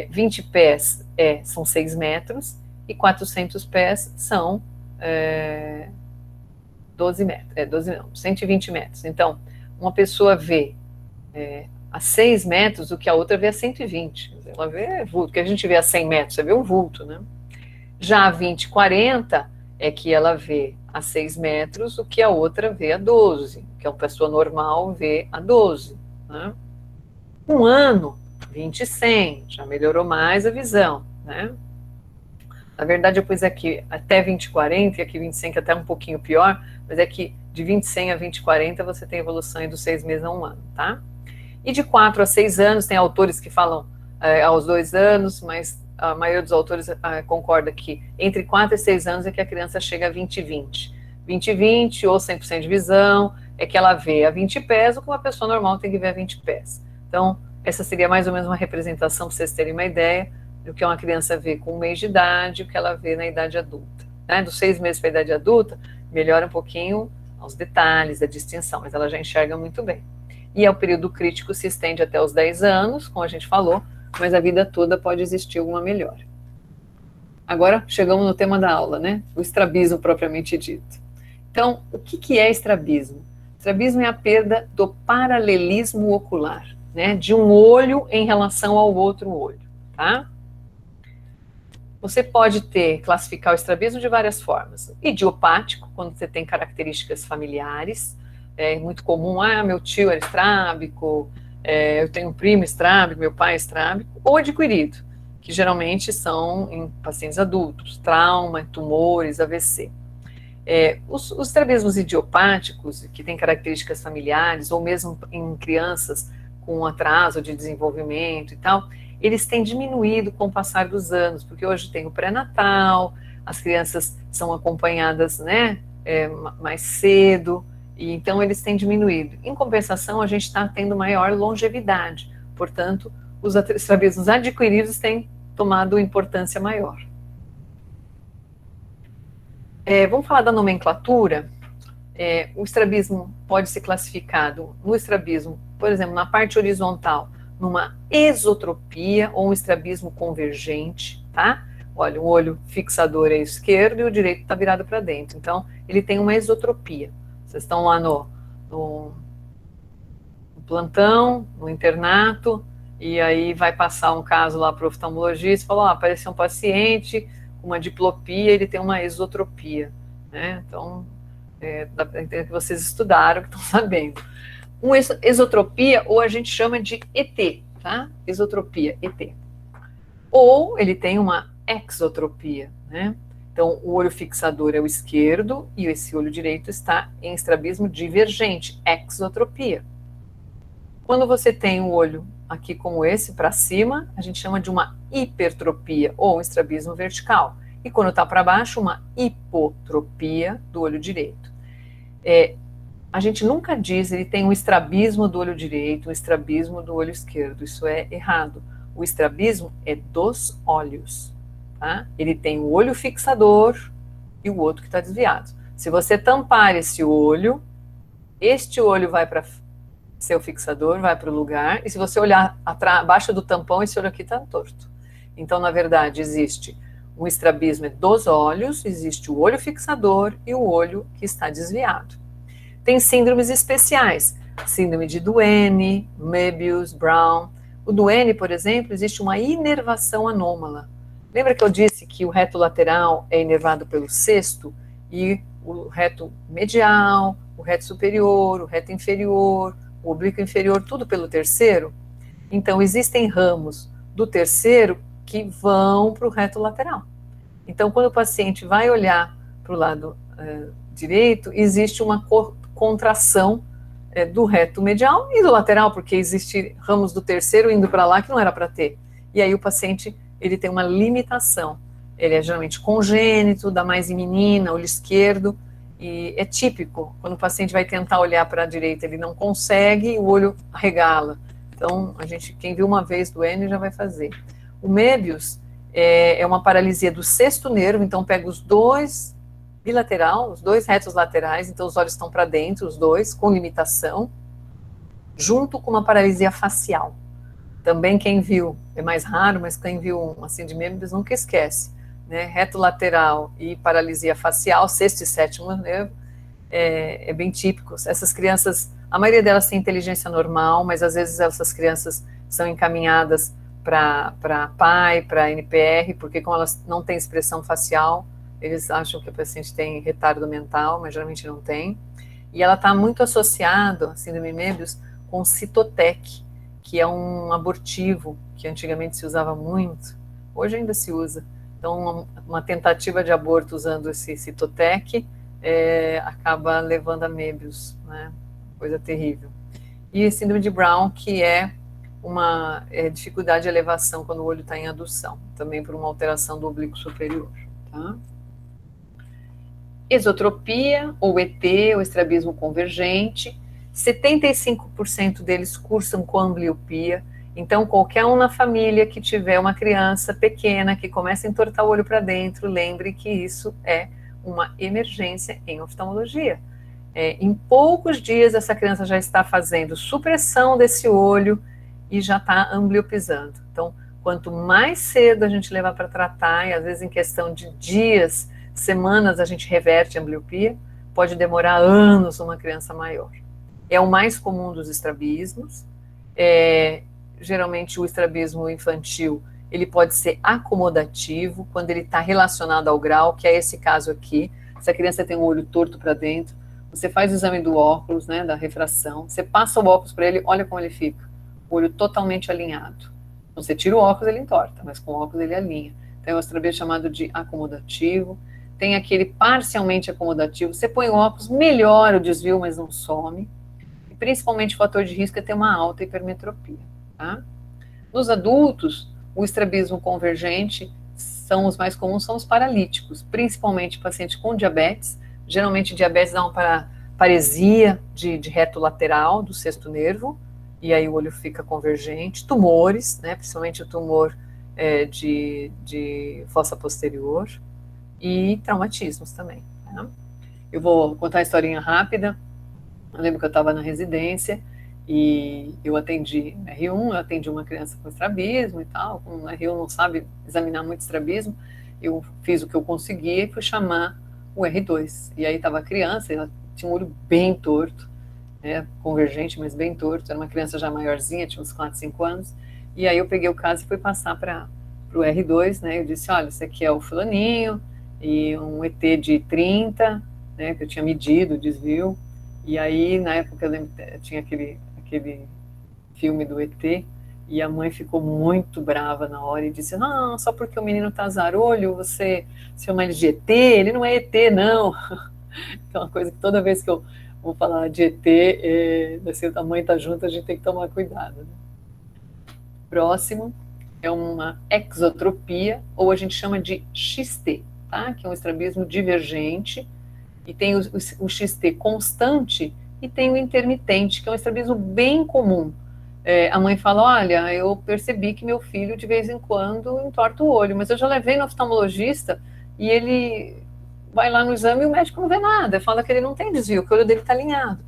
20 pés são 6 metros e 400 pés são 12 metros, 12 não, 120 metros. Então, uma pessoa vê a 6 metros o que a outra vê a 120. Ela vê vulto, que a gente vê a 100 metros, você vê um vulto, né? Já a 20, 40 é que ela vê a 6 metros o que a outra vê a 12, que uma pessoa normal vê a 12, né? Um ano, 20 e 100, já melhorou mais a visão, né? Na verdade, eu pus aqui até 20 e 40, e aqui 20 e 100, que é até um pouquinho pior, mas é que de 20 e 100 a 20 e 40 você tem evolução aí dos 6 meses a 1 ano, tá? E de 4 a 6 anos, tem autores que falam aos 2 anos, mas a maioria dos autores concorda que entre 4 e 6 anos é que a criança chega a 20 e 20. 20 e 20, ou 100% de visão, é que ela vê a 20 pés, o que uma pessoa normal tem que ver a 20 pés. Então, essa seria mais ou menos uma representação, para vocês terem uma ideia, do que uma criança vê com 1 mês de idade, o que ela vê na idade adulta. Né? Dos 6 meses para a idade adulta, melhora um pouquinho os detalhes, a distinção, mas ela já enxerga muito bem. E o período crítico se estende até os 10 anos, como a gente falou, mas a vida toda pode existir alguma melhora. Agora, chegamos no tema da aula, né? O estrabismo propriamente dito. Então, o que é estrabismo? Estrabismo é a perda do paralelismo ocular, né? De um olho em relação ao outro olho, tá? Você pode classificar o estrabismo de várias formas. Idiopático, quando você tem características familiares, é muito comum, meu tio era estrábico, eu tenho um primo estrábico, meu pai é estrábico, ou adquirido, que geralmente são em pacientes adultos, trauma, tumores, AVC. Os estrabismos idiopáticos, que têm características familiares, ou mesmo em crianças com atraso de desenvolvimento e tal, eles têm diminuído com o passar dos anos, porque hoje tem o pré-natal, as crianças são acompanhadas, né, mais cedo, e então eles têm diminuído. Em compensação, a gente está tendo maior longevidade, portanto, os estrabismos adquiridos têm tomado importância maior. Vamos falar da nomenclatura. O estrabismo pode ser classificado no estrabismo, por exemplo, na parte horizontal, numa esotropia ou um estrabismo convergente, tá? Olha, o olho fixador é esquerdo e o direito está virado para dentro. Então, ele tem uma esotropia. Vocês estão lá no plantão, no internato, e aí vai passar um caso lá para o oftalmologista e fala, apareceu um paciente com uma diplopia, ele tem uma esotropia, né? Então, dá para entender que vocês estudaram, que estão sabendo. Uma esotropia, ou a gente chama de ET, tá? Esotropia, ET. Ou ele tem uma exotropia, né? Então, o olho fixador é o esquerdo e esse olho direito está em estrabismo divergente, exotropia. Quando você tem um olho aqui como esse, para cima, a gente chama de uma hipertropia ou um estrabismo vertical. E quando está para baixo, uma hipotropia do olho direito. A gente nunca diz ele tem um estrabismo do olho direito, um estrabismo do olho esquerdo. Isso é errado. O estrabismo é dos olhos. Tá? Ele tem o olho fixador e o outro que está desviado. Se você tampar esse olho, este olho vai para seu fixador, vai para o lugar, e se você olhar abaixo do tampão, esse olho aqui está torto. Então, na verdade, existe um estrabismo dos olhos, existe o olho fixador e o olho que está desviado. Tem síndromes especiais, síndrome de Duane, Möbius, Brown. O Duane, por exemplo, existe uma inervação anômala. Lembra que eu disse que o reto lateral é inervado pelo sexto e o reto medial, o reto superior, o reto inferior, o oblíquo inferior, tudo pelo terceiro? Então, existem ramos do terceiro que vão para o reto lateral. Então, quando o paciente vai olhar para o lado direito, existe uma contração do reto medial e do lateral, porque existe ramos do terceiro indo para lá que não era para ter. E aí o paciente, ele tem uma limitação. Ele é geralmente congênito, dá mais em menina, olho esquerdo, e é típico. Quando o paciente vai tentar olhar para a direita, ele não consegue e o olho arregala. Então, quem viu uma vez do N já vai fazer. O Möbius é uma paralisia do sexto nervo, então pega os dois bilateral, os dois retos laterais, então os olhos estão para dentro, os dois, com limitação, junto com uma paralisia facial. Também quem viu, é mais raro, mas quem viu assim de Möbius nunca esquece. né, reto lateral e paralisia facial, sexto e sétimo nervo, é bem típico. Essas crianças, a maioria delas tem inteligência normal, mas às vezes essas crianças são encaminhadas para PAI, para NPR, porque como elas não têm expressão facial, eles acham que o paciente tem retardo mental, mas geralmente não tem. E ela está muito associada, a síndrome Möbius, com Cytotec, que é um abortivo que antigamente se usava muito, hoje ainda se usa. Então, uma tentativa de aborto usando esse Cytotec acaba levando a Möbius, né? Coisa terrível. E síndrome de Brown, que é uma dificuldade de elevação quando o olho está em adução, também por uma alteração do oblíquo superior. Tá? Esotropia, ou ET, ou estrabismo convergente, 75% deles cursam com ambliopia. Então, qualquer um na família que tiver uma criança pequena que começa a entortar o olho para dentro, lembre que isso é uma emergência em oftalmologia. Em poucos dias, essa criança já está fazendo supressão desse olho e já está ambliopizando. Então, quanto mais cedo a gente levar para tratar, e às vezes em questão de dias, semanas, a gente reverte a ambliopia, pode demorar anos uma criança maior. É o mais comum dos estrabismos. Geralmente o estrabismo infantil, ele pode ser acomodativo, quando ele está relacionado ao grau, que é esse caso aqui. Se a criança tem um olho torto para dentro, você faz o exame do óculos, né, da refração, você passa o óculos para ele, olha como ele fica, o olho totalmente alinhado. Então, você tira o óculos, ele entorta, mas com o óculos ele alinha. Então, é o estrabismo chamado de acomodativo. Tem aquele parcialmente acomodativo, você põe o óculos, melhora o desvio, mas não some. E principalmente o fator de risco é ter uma alta hipermetropia. Tá? Nos adultos, o estrabismo convergente são os mais comuns, são os paralíticos, principalmente pacientes com diabetes. Geralmente diabetes dá uma paresia de reto lateral do sexto nervo, e aí o olho fica convergente. Tumores, né, principalmente o tumor de fossa posterior, e traumatismos também. Tá? Eu vou contar uma historinha rápida. Eu lembro que eu estava na residência e eu atendi R1, eu atendi uma criança com estrabismo e tal, como o R1 não sabe examinar muito estrabismo, eu fiz o que eu conseguia e fui chamar o R2. E aí estava a criança, ela tinha um olho bem torto, né, convergente, mas bem torto, era uma criança já maiorzinha, tinha uns 4, 5 anos, e aí eu peguei o caso e fui passar para o R2, né, eu disse, olha, esse aqui é o fulaninho, e um ET de 30, né, que eu tinha medido o desvio, e aí, na época, eu lembro, tinha aquele filme do ET, e a mãe ficou muito brava na hora e disse, não, só porque o menino tá zarolho, você chama ele de ET, ele não é ET, não. É uma coisa que toda vez que eu vou falar de ET, se a mãe tá junto, a gente tem que tomar cuidado. Né? Próximo é uma exotropia, ou a gente chama de XT, tá? Que é um estrabismo divergente, e tem o XT constante e tem o intermitente, que é um estrabismo bem comum. A mãe fala, olha, eu percebi que meu filho de vez em quando entorta o olho, mas eu já levei no oftalmologista e ele vai lá no exame e o médico não vê nada, fala que ele não tem desvio, que o olho dele está alinhado.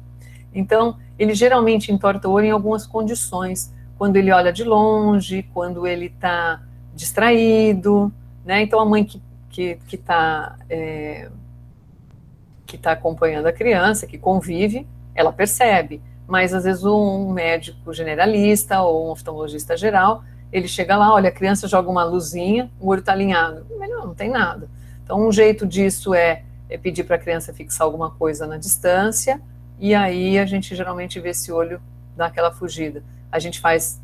Então, ele geralmente entorta o olho em algumas condições, quando ele olha de longe, quando ele está distraído, né? Então, a mãe que está acompanhando a criança, que convive, ela percebe, mas às vezes um médico generalista ou um oftalmologista geral, ele chega lá, olha, a criança joga uma luzinha, o olho está alinhado, mas não tem nada. Então, um jeito disso é pedir para a criança fixar alguma coisa na distância, e aí a gente geralmente vê esse olho dar aquela fugida. A gente faz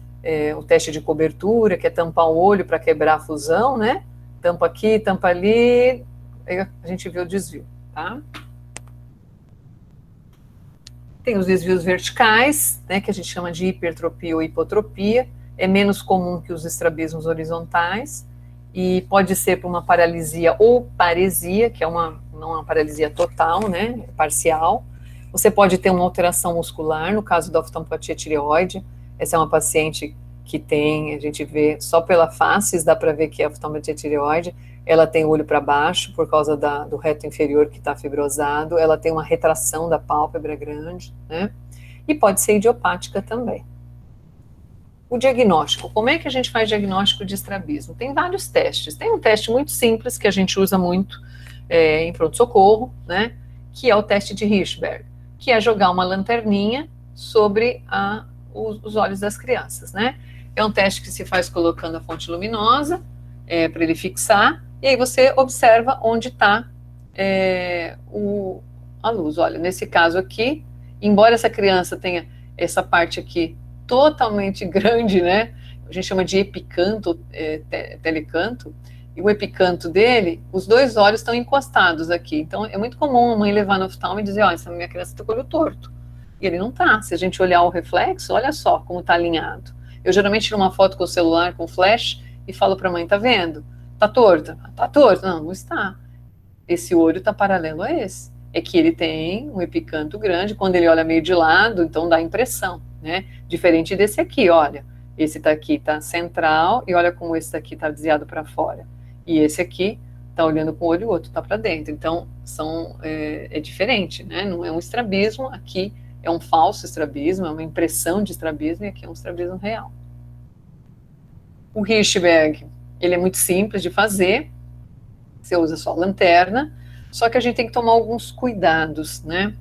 o teste de cobertura, que é tampar o olho para quebrar a fusão, né? Tampa aqui, tampa ali, aí a gente vê o desvio, tá? Tem os desvios verticais, né, que a gente chama de hipertropia ou hipotropia, é menos comum que os estrabismos horizontais, e pode ser por uma paralisia ou paresia, que é não uma paralisia total, né, parcial. Você pode ter uma alteração muscular, no caso da oftalmopatia tireoide, essa é uma paciente que tem, a gente vê, só pela face dá para ver que é oftalmopatia tireoide, ela tem o olho para baixo por causa do reto inferior que está fibrosado, ela tem uma retração da pálpebra grande, né? E pode ser idiopática também. O diagnóstico. Como é que a gente faz diagnóstico de estrabismo? Tem vários testes. Tem um teste muito simples que a gente usa muito em pronto-socorro, né? Que é o teste de Hirschberg, que é jogar uma lanterninha sobre os olhos das crianças, né? É um teste que se faz colocando a fonte luminosa para ele fixar, e aí você observa onde está a luz. Olha, nesse caso aqui, embora essa criança tenha essa parte aqui totalmente grande, né? A gente chama de epicanto, telecanto, e o epicanto dele, os dois olhos estão encostados aqui. Então, é muito comum a mãe levar no oftalmo e dizer, ó, essa minha criança está com o olho torto. E ele não tá. Se a gente olhar o reflexo, olha só como está alinhado. Eu geralmente tiro uma foto com o celular, com flash, e falo para a mãe, tá vendo? Tá torto? Tá torto? Não, não está. Esse olho está paralelo a esse. É que ele tem um epicanto grande, quando ele olha meio de lado, então dá impressão, né? Diferente desse aqui, olha. Esse aqui tá central, e olha como esse aqui tá desviado para fora. E esse aqui tá olhando com o olho, o outro tá para dentro. Então, é diferente, né? Não é um estrabismo, aqui é um falso estrabismo, é uma impressão de estrabismo, e aqui é um estrabismo real. O Hirschberg, ele é muito simples de fazer, você usa só a lanterna, só que a gente tem que tomar alguns cuidados, né?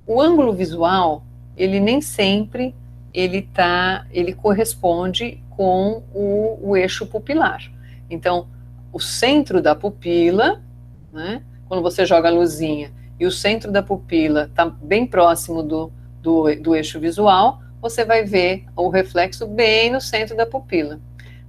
O ângulo visual, ele nem sempre ele corresponde com o eixo pupilar. Então, o centro da pupila, né? Quando você joga a luzinha e o centro da pupila está bem próximo do eixo visual, você vai ver o reflexo bem no centro da pupila.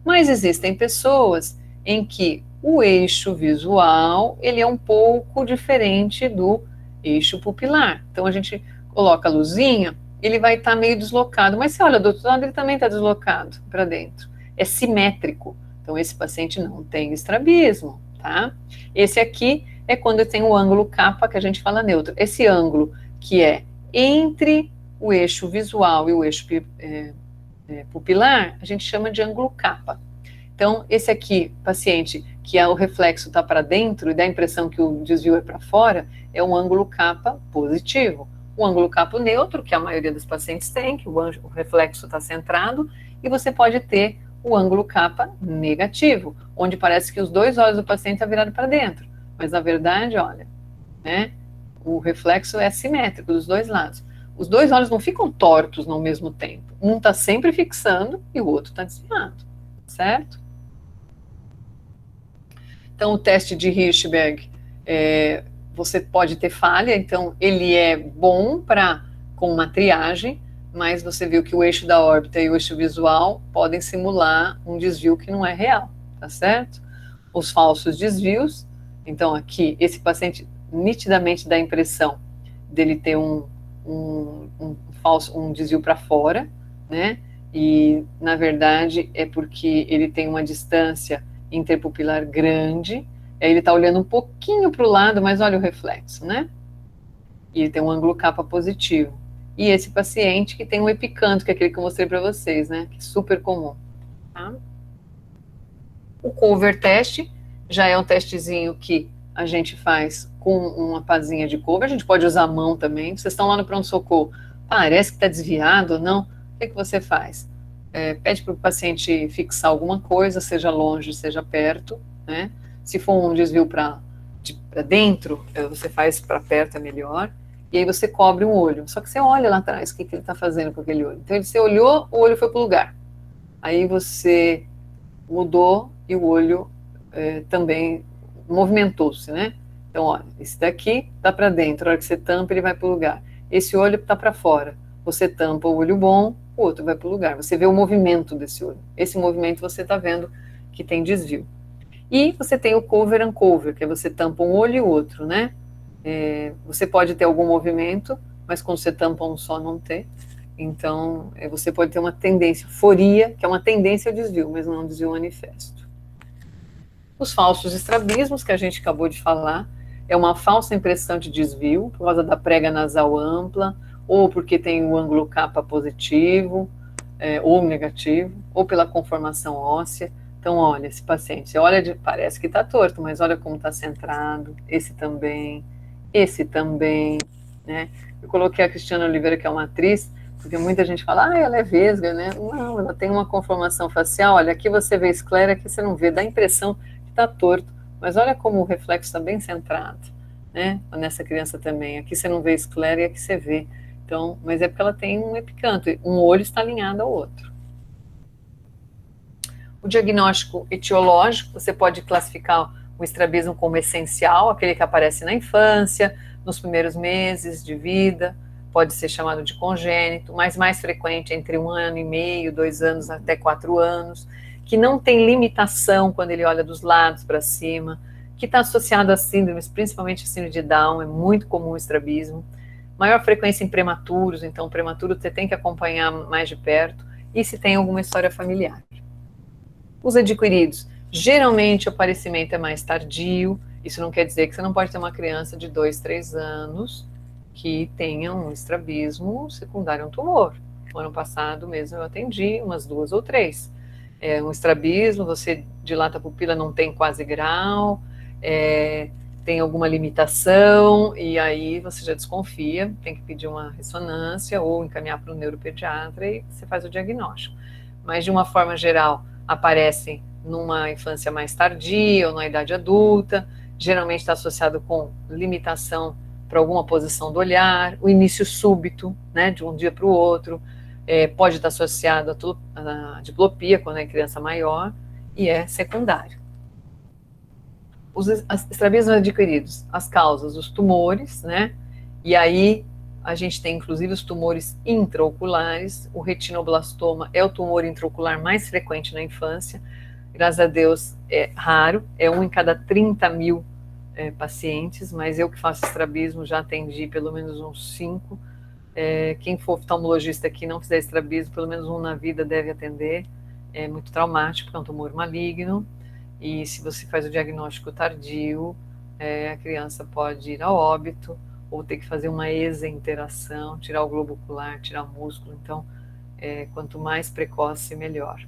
Mas existem pessoas em que o eixo visual ele é um pouco diferente do eixo pupilar. Então a gente coloca a luzinha, ele vai estar meio deslocado, mas se olha do outro lado, ele também está deslocado para dentro. É simétrico. Então esse paciente não tem estrabismo, tá? Esse aqui é quando tem o ângulo capa, que a gente fala neutro. Esse ângulo que é entre o eixo visual e o eixo pupilar, a gente chama de ângulo capa. Então, esse aqui, paciente, que o reflexo está para dentro e dá a impressão que o desvio é para fora, é um ângulo capa positivo. O ângulo capa neutro, que a maioria dos pacientes tem, que o reflexo está centrado, e você pode ter o ângulo capa negativo, onde parece que os dois olhos do paciente estão virados para dentro. Mas, na verdade, olha, né, o reflexo é simétrico dos dois lados. Os dois olhos não ficam tortos ao mesmo tempo. Um está sempre fixando e o outro está desviado, certo? Então, o teste de Hirschberg, você pode ter falha, então ele é bom com uma triagem, mas você viu que o eixo da órbita e o eixo visual podem simular um desvio que não é real, tá certo? Os falsos desvios, então aqui, esse paciente nitidamente dá a impressão dele ter um desvio para fora, né? E, na verdade, é porque ele tem uma distância interpupilar grande, aí ele está olhando um pouquinho para o lado, mas olha o reflexo, né? E ele tem um ângulo capa positivo. E esse paciente que tem um epicanto, que é aquele que eu mostrei para vocês, né? Que é super comum, tá? O cover test já é um testezinho que a gente faz com uma pazinha de cover, a gente pode usar a mão também. Vocês estão lá no pronto-socorro, parece que está desviado ou não, o que você faz? Pede para o paciente fixar alguma coisa, seja longe, seja perto, né? Se for um desvio para dentro, você faz para perto, é melhor. E aí você cobre um olho. Só que você olha lá atrás o que ele está fazendo com aquele olho. Então, você olhou, o olho foi para o lugar. Aí você mudou e o olho também movimentou-se, né? Então, olha, esse daqui está para dentro. A hora que você tampa, ele vai para o lugar. Esse olho está para fora. Você tampa o olho bom, o outro vai para o lugar. Você vê o movimento desse olho. Esse movimento você está vendo que tem desvio. E você tem o cover and cover, que é você tampa um olho e o outro, né? Você pode ter algum movimento, mas quando você tampa um só, não tem. Então, você pode ter uma tendência, foria, que é uma tendência ao desvio, mas não é um desvio manifesto. Os falsos estrabismos, que a gente acabou de falar, é uma falsa impressão de desvio, por causa da prega nasal ampla, ou porque tem o ângulo capa positivo, ou negativo, ou pela conformação óssea. Então, olha, esse paciente, você olha, parece que está torto, mas olha como está centrado, esse também, né? Eu coloquei a Cristiana Oliveira, que é uma atriz, Porque muita gente fala, ela é vesga, né? Não, ela tem uma conformação facial. Olha, aqui você vê esclera, aqui você não vê, dá a impressão que está torto. Mas olha como o reflexo está bem centrado, né? Nessa criança também. Aqui você não vê esclera e aqui você vê. Então, mas é porque ela tem um epicanto, um olho está alinhado ao outro. O diagnóstico etiológico, você pode classificar o estrabismo como essencial, aquele que aparece na infância, nos primeiros meses de vida, pode ser chamado de congênito, mas mais frequente entre 1 ano e meio, 2 anos até 4 anos, que não tem limitação quando ele olha dos lados para cima, que está associado a síndromes, principalmente a síndrome de Down, é muito comum o estrabismo. Maior frequência em prematuros, então prematuro você tem que acompanhar mais de perto, e se tem alguma história familiar. Os adquiridos, geralmente o aparecimento é mais tardio, isso não quer dizer que você não pode ter uma criança de 2, 3 anos que tenha um estrabismo secundário a um tumor. No ano passado mesmo eu atendi umas 2 ou 3. Um estrabismo, você dilata a pupila, não tem quase grau, tem alguma limitação, e aí você já desconfia, tem que pedir uma ressonância ou encaminhar para o neuropediatra e você faz o diagnóstico. Mas de uma forma geral, aparecem numa infância mais tardia ou na idade adulta, geralmente está associado com limitação para alguma posição do olhar, o início súbito, né, de um dia para o outro, pode estar associado à diplopia quando é criança maior e é secundário. Os estrabismos adquiridos, as causas, os tumores, né, e aí a gente tem inclusive os tumores intraoculares, o retinoblastoma é o tumor intraocular mais frequente na infância, graças a Deus é raro, é 1 em cada 30 mil pacientes, mas eu que faço estrabismo já atendi pelo menos uns 5, quem for oftalmologista aqui não fizer estrabismo, pelo menos 1 na vida deve atender, é muito traumático, porque é um tumor maligno, e se você faz o diagnóstico tardio, a criança pode ir a óbito, ou ter que fazer uma exenteração, tirar o globo ocular, tirar o músculo, então quanto mais precoce, melhor.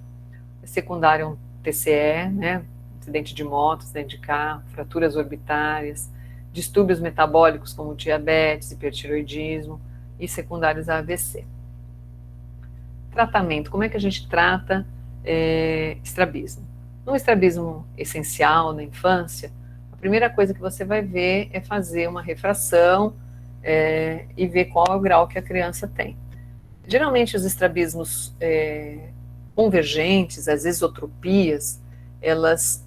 Secundário é um TCE, né, acidente de moto, acidente de carro, fraturas orbitárias, distúrbios metabólicos como diabetes, hipertiroidismo e secundários a AVC. Tratamento, como é que a gente trata estrabismo? No estrabismo essencial, na infância, a primeira coisa que você vai ver é fazer uma refração e ver qual é o grau que a criança tem. Geralmente os estrabismos convergentes, as exotropias, elas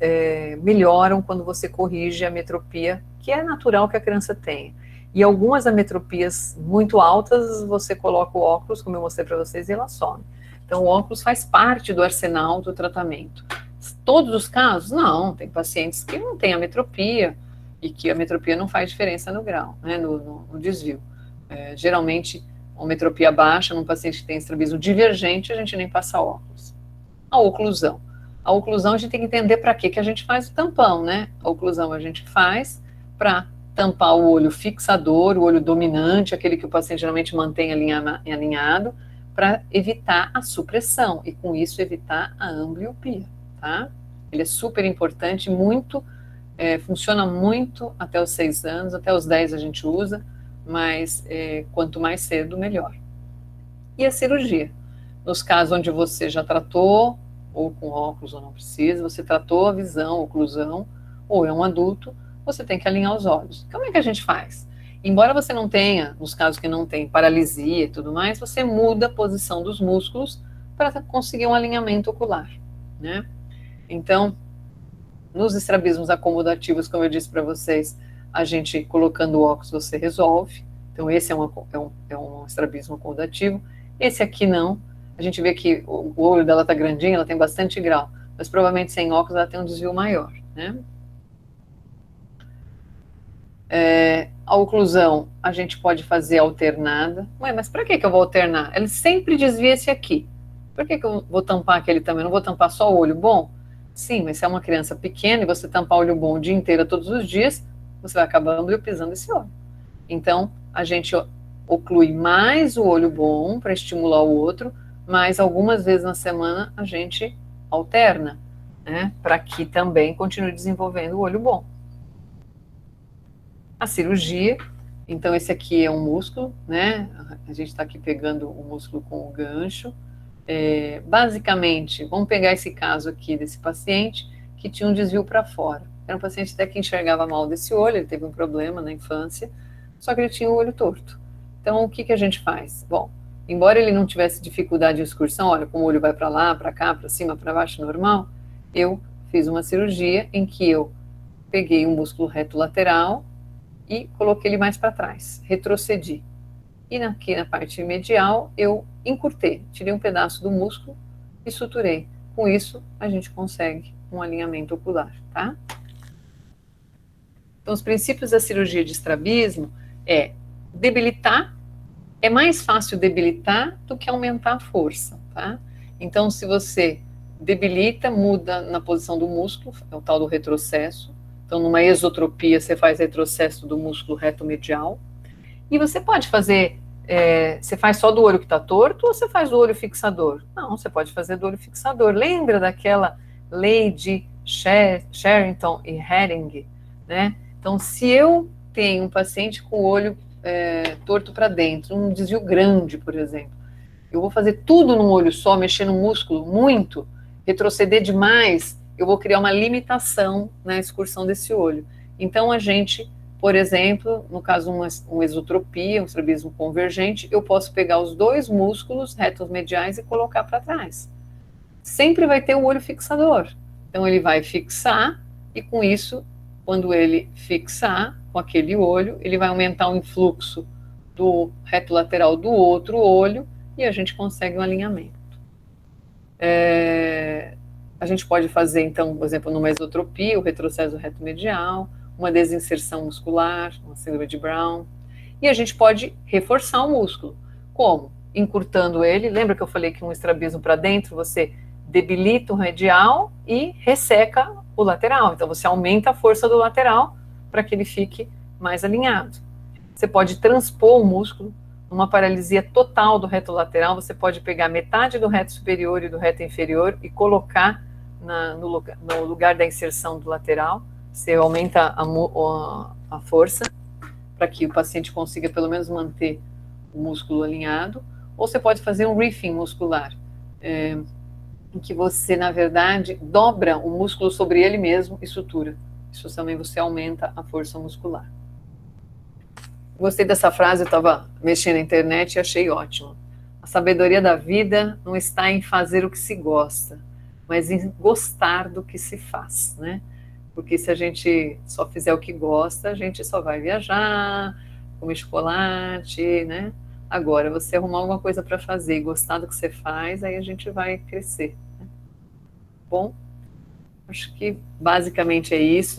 melhoram quando você corrige a metropia, que é natural que a criança tenha. E algumas ametropias muito altas, você coloca o óculos, como eu mostrei para vocês, e ela some. Então o óculos faz parte do arsenal do tratamento. Todos os casos? Não, tem pacientes que não têm ametropia e que a metropia não faz diferença no grau, né, no desvio. Geralmente, uma metropia baixa, num paciente que tem estrabismo divergente, a gente nem passa óculos. A oclusão. A oclusão a gente tem que entender para que a gente faz o tampão, né? A oclusão a gente faz para tampar o olho fixador, o olho dominante, aquele que o paciente geralmente mantém alinhado, para evitar a supressão e com isso evitar a ambliopia. Tá? Ele é super importante, funciona muito até os 6 anos, até os 10 a gente usa, mas quanto mais cedo, melhor. E a cirurgia? Nos casos onde você já tratou, ou com óculos ou não precisa, você tratou a visão, oclusão, ou é um adulto, você tem que alinhar os olhos. Como é que a gente faz? Embora você não tenha, nos casos que não tem paralisia e tudo mais, você muda a posição dos músculos para conseguir um alinhamento ocular, né? Então, nos estrabismos acomodativos, como eu disse para vocês, a gente colocando o óculos você resolve. Então, esse é um estrabismo acomodativo. Esse aqui não. A gente vê que o olho dela está grandinho, ela tem bastante grau, mas provavelmente sem óculos ela tem um desvio maior, né? A oclusão a gente pode fazer alternada. Ué, mas para que eu vou alternar? Ele sempre desvia esse aqui. Por que eu vou tampar aquele também? Não vou tampar só o olho bom? Sim, mas se é uma criança pequena e você tampar o olho bom o dia inteiro, todos os dias, você vai acabando pisando esse olho. Então, a gente oclui mais o olho bom para estimular o outro, mas algumas vezes na semana a gente alterna, né? Para que também continue desenvolvendo o olho bom. A cirurgia, Então, esse aqui é um músculo, né? A gente está aqui pegando o músculo com o gancho. Basicamente, vamos pegar esse caso aqui desse paciente que tinha um desvio para fora. Era um paciente até que enxergava mal desse olho, ele teve um problema na infância, só que ele tinha o olho torto. Então, o que que a gente faz? Bom, embora ele não tivesse dificuldade de excursão, olha, como o olho vai para lá, para cá, para cima, para baixo, normal, eu fiz uma cirurgia em que eu peguei o músculo reto lateral e coloquei ele mais para trás, retrocedi. E aqui na parte medial, eu encurtei, tirei um pedaço do músculo e suturei. Com isso, a gente consegue um alinhamento ocular, tá? Então, os princípios da cirurgia de estrabismo é debilitar, é mais fácil debilitar do que aumentar a força, tá? Então, se você debilita, muda na posição do músculo, é o tal do retrocesso. Então, numa esotropia, você faz retrocesso do músculo reto medial. E você pode fazer, você faz só do olho que está torto ou você faz do olho fixador? Não, você pode fazer do olho fixador. Lembra daquela lei de Sherrington e Herring, né? Então, se eu tenho um paciente com o olho torto para dentro, um desvio grande, por exemplo, eu vou fazer tudo num olho só, mexer no músculo muito, retroceder demais, eu vou criar uma limitação na excursão desse olho. Então, a gente, por exemplo, no caso uma esotropia, um estrabismo convergente, eu posso pegar os dois músculos retos mediais e colocar para trás. Sempre vai ter o olho fixador. Então, ele vai fixar e, com isso, quando ele fixar com aquele olho, ele vai aumentar o influxo do reto lateral do outro olho e a gente consegue um alinhamento. A gente pode fazer, então, por exemplo, numa esotropia, o retrocesso do reto medial, uma desinserção muscular, uma síndrome de Brown, e a gente pode reforçar o músculo. Como? Encurtando ele. Lembra que eu falei que um estrabismo para dentro, você debilita o medial e resseca o lateral. Então, você aumenta a força do lateral para que ele fique mais alinhado. Você pode transpor o músculo. Numa paralisia total do reto lateral, você pode pegar metade do reto superior e do reto inferior e colocar no lugar da inserção do lateral. Você aumenta a força para que o paciente consiga pelo menos manter o músculo alinhado. Ou você pode fazer um riffing muscular, em que você, na verdade, dobra o músculo sobre ele mesmo e sutura. Isso também você aumenta a força muscular. Gostei dessa frase, eu estava mexendo na internet e achei ótimo. A sabedoria da vida não está em fazer o que se gosta, mas em gostar do que se faz, né? Porque se a gente só fizer o que gosta, a gente só vai viajar, comer chocolate, né? Agora, você arrumar alguma coisa para fazer e gostar do que você faz, aí a gente vai crescer, né? Bom, acho que basicamente é isso.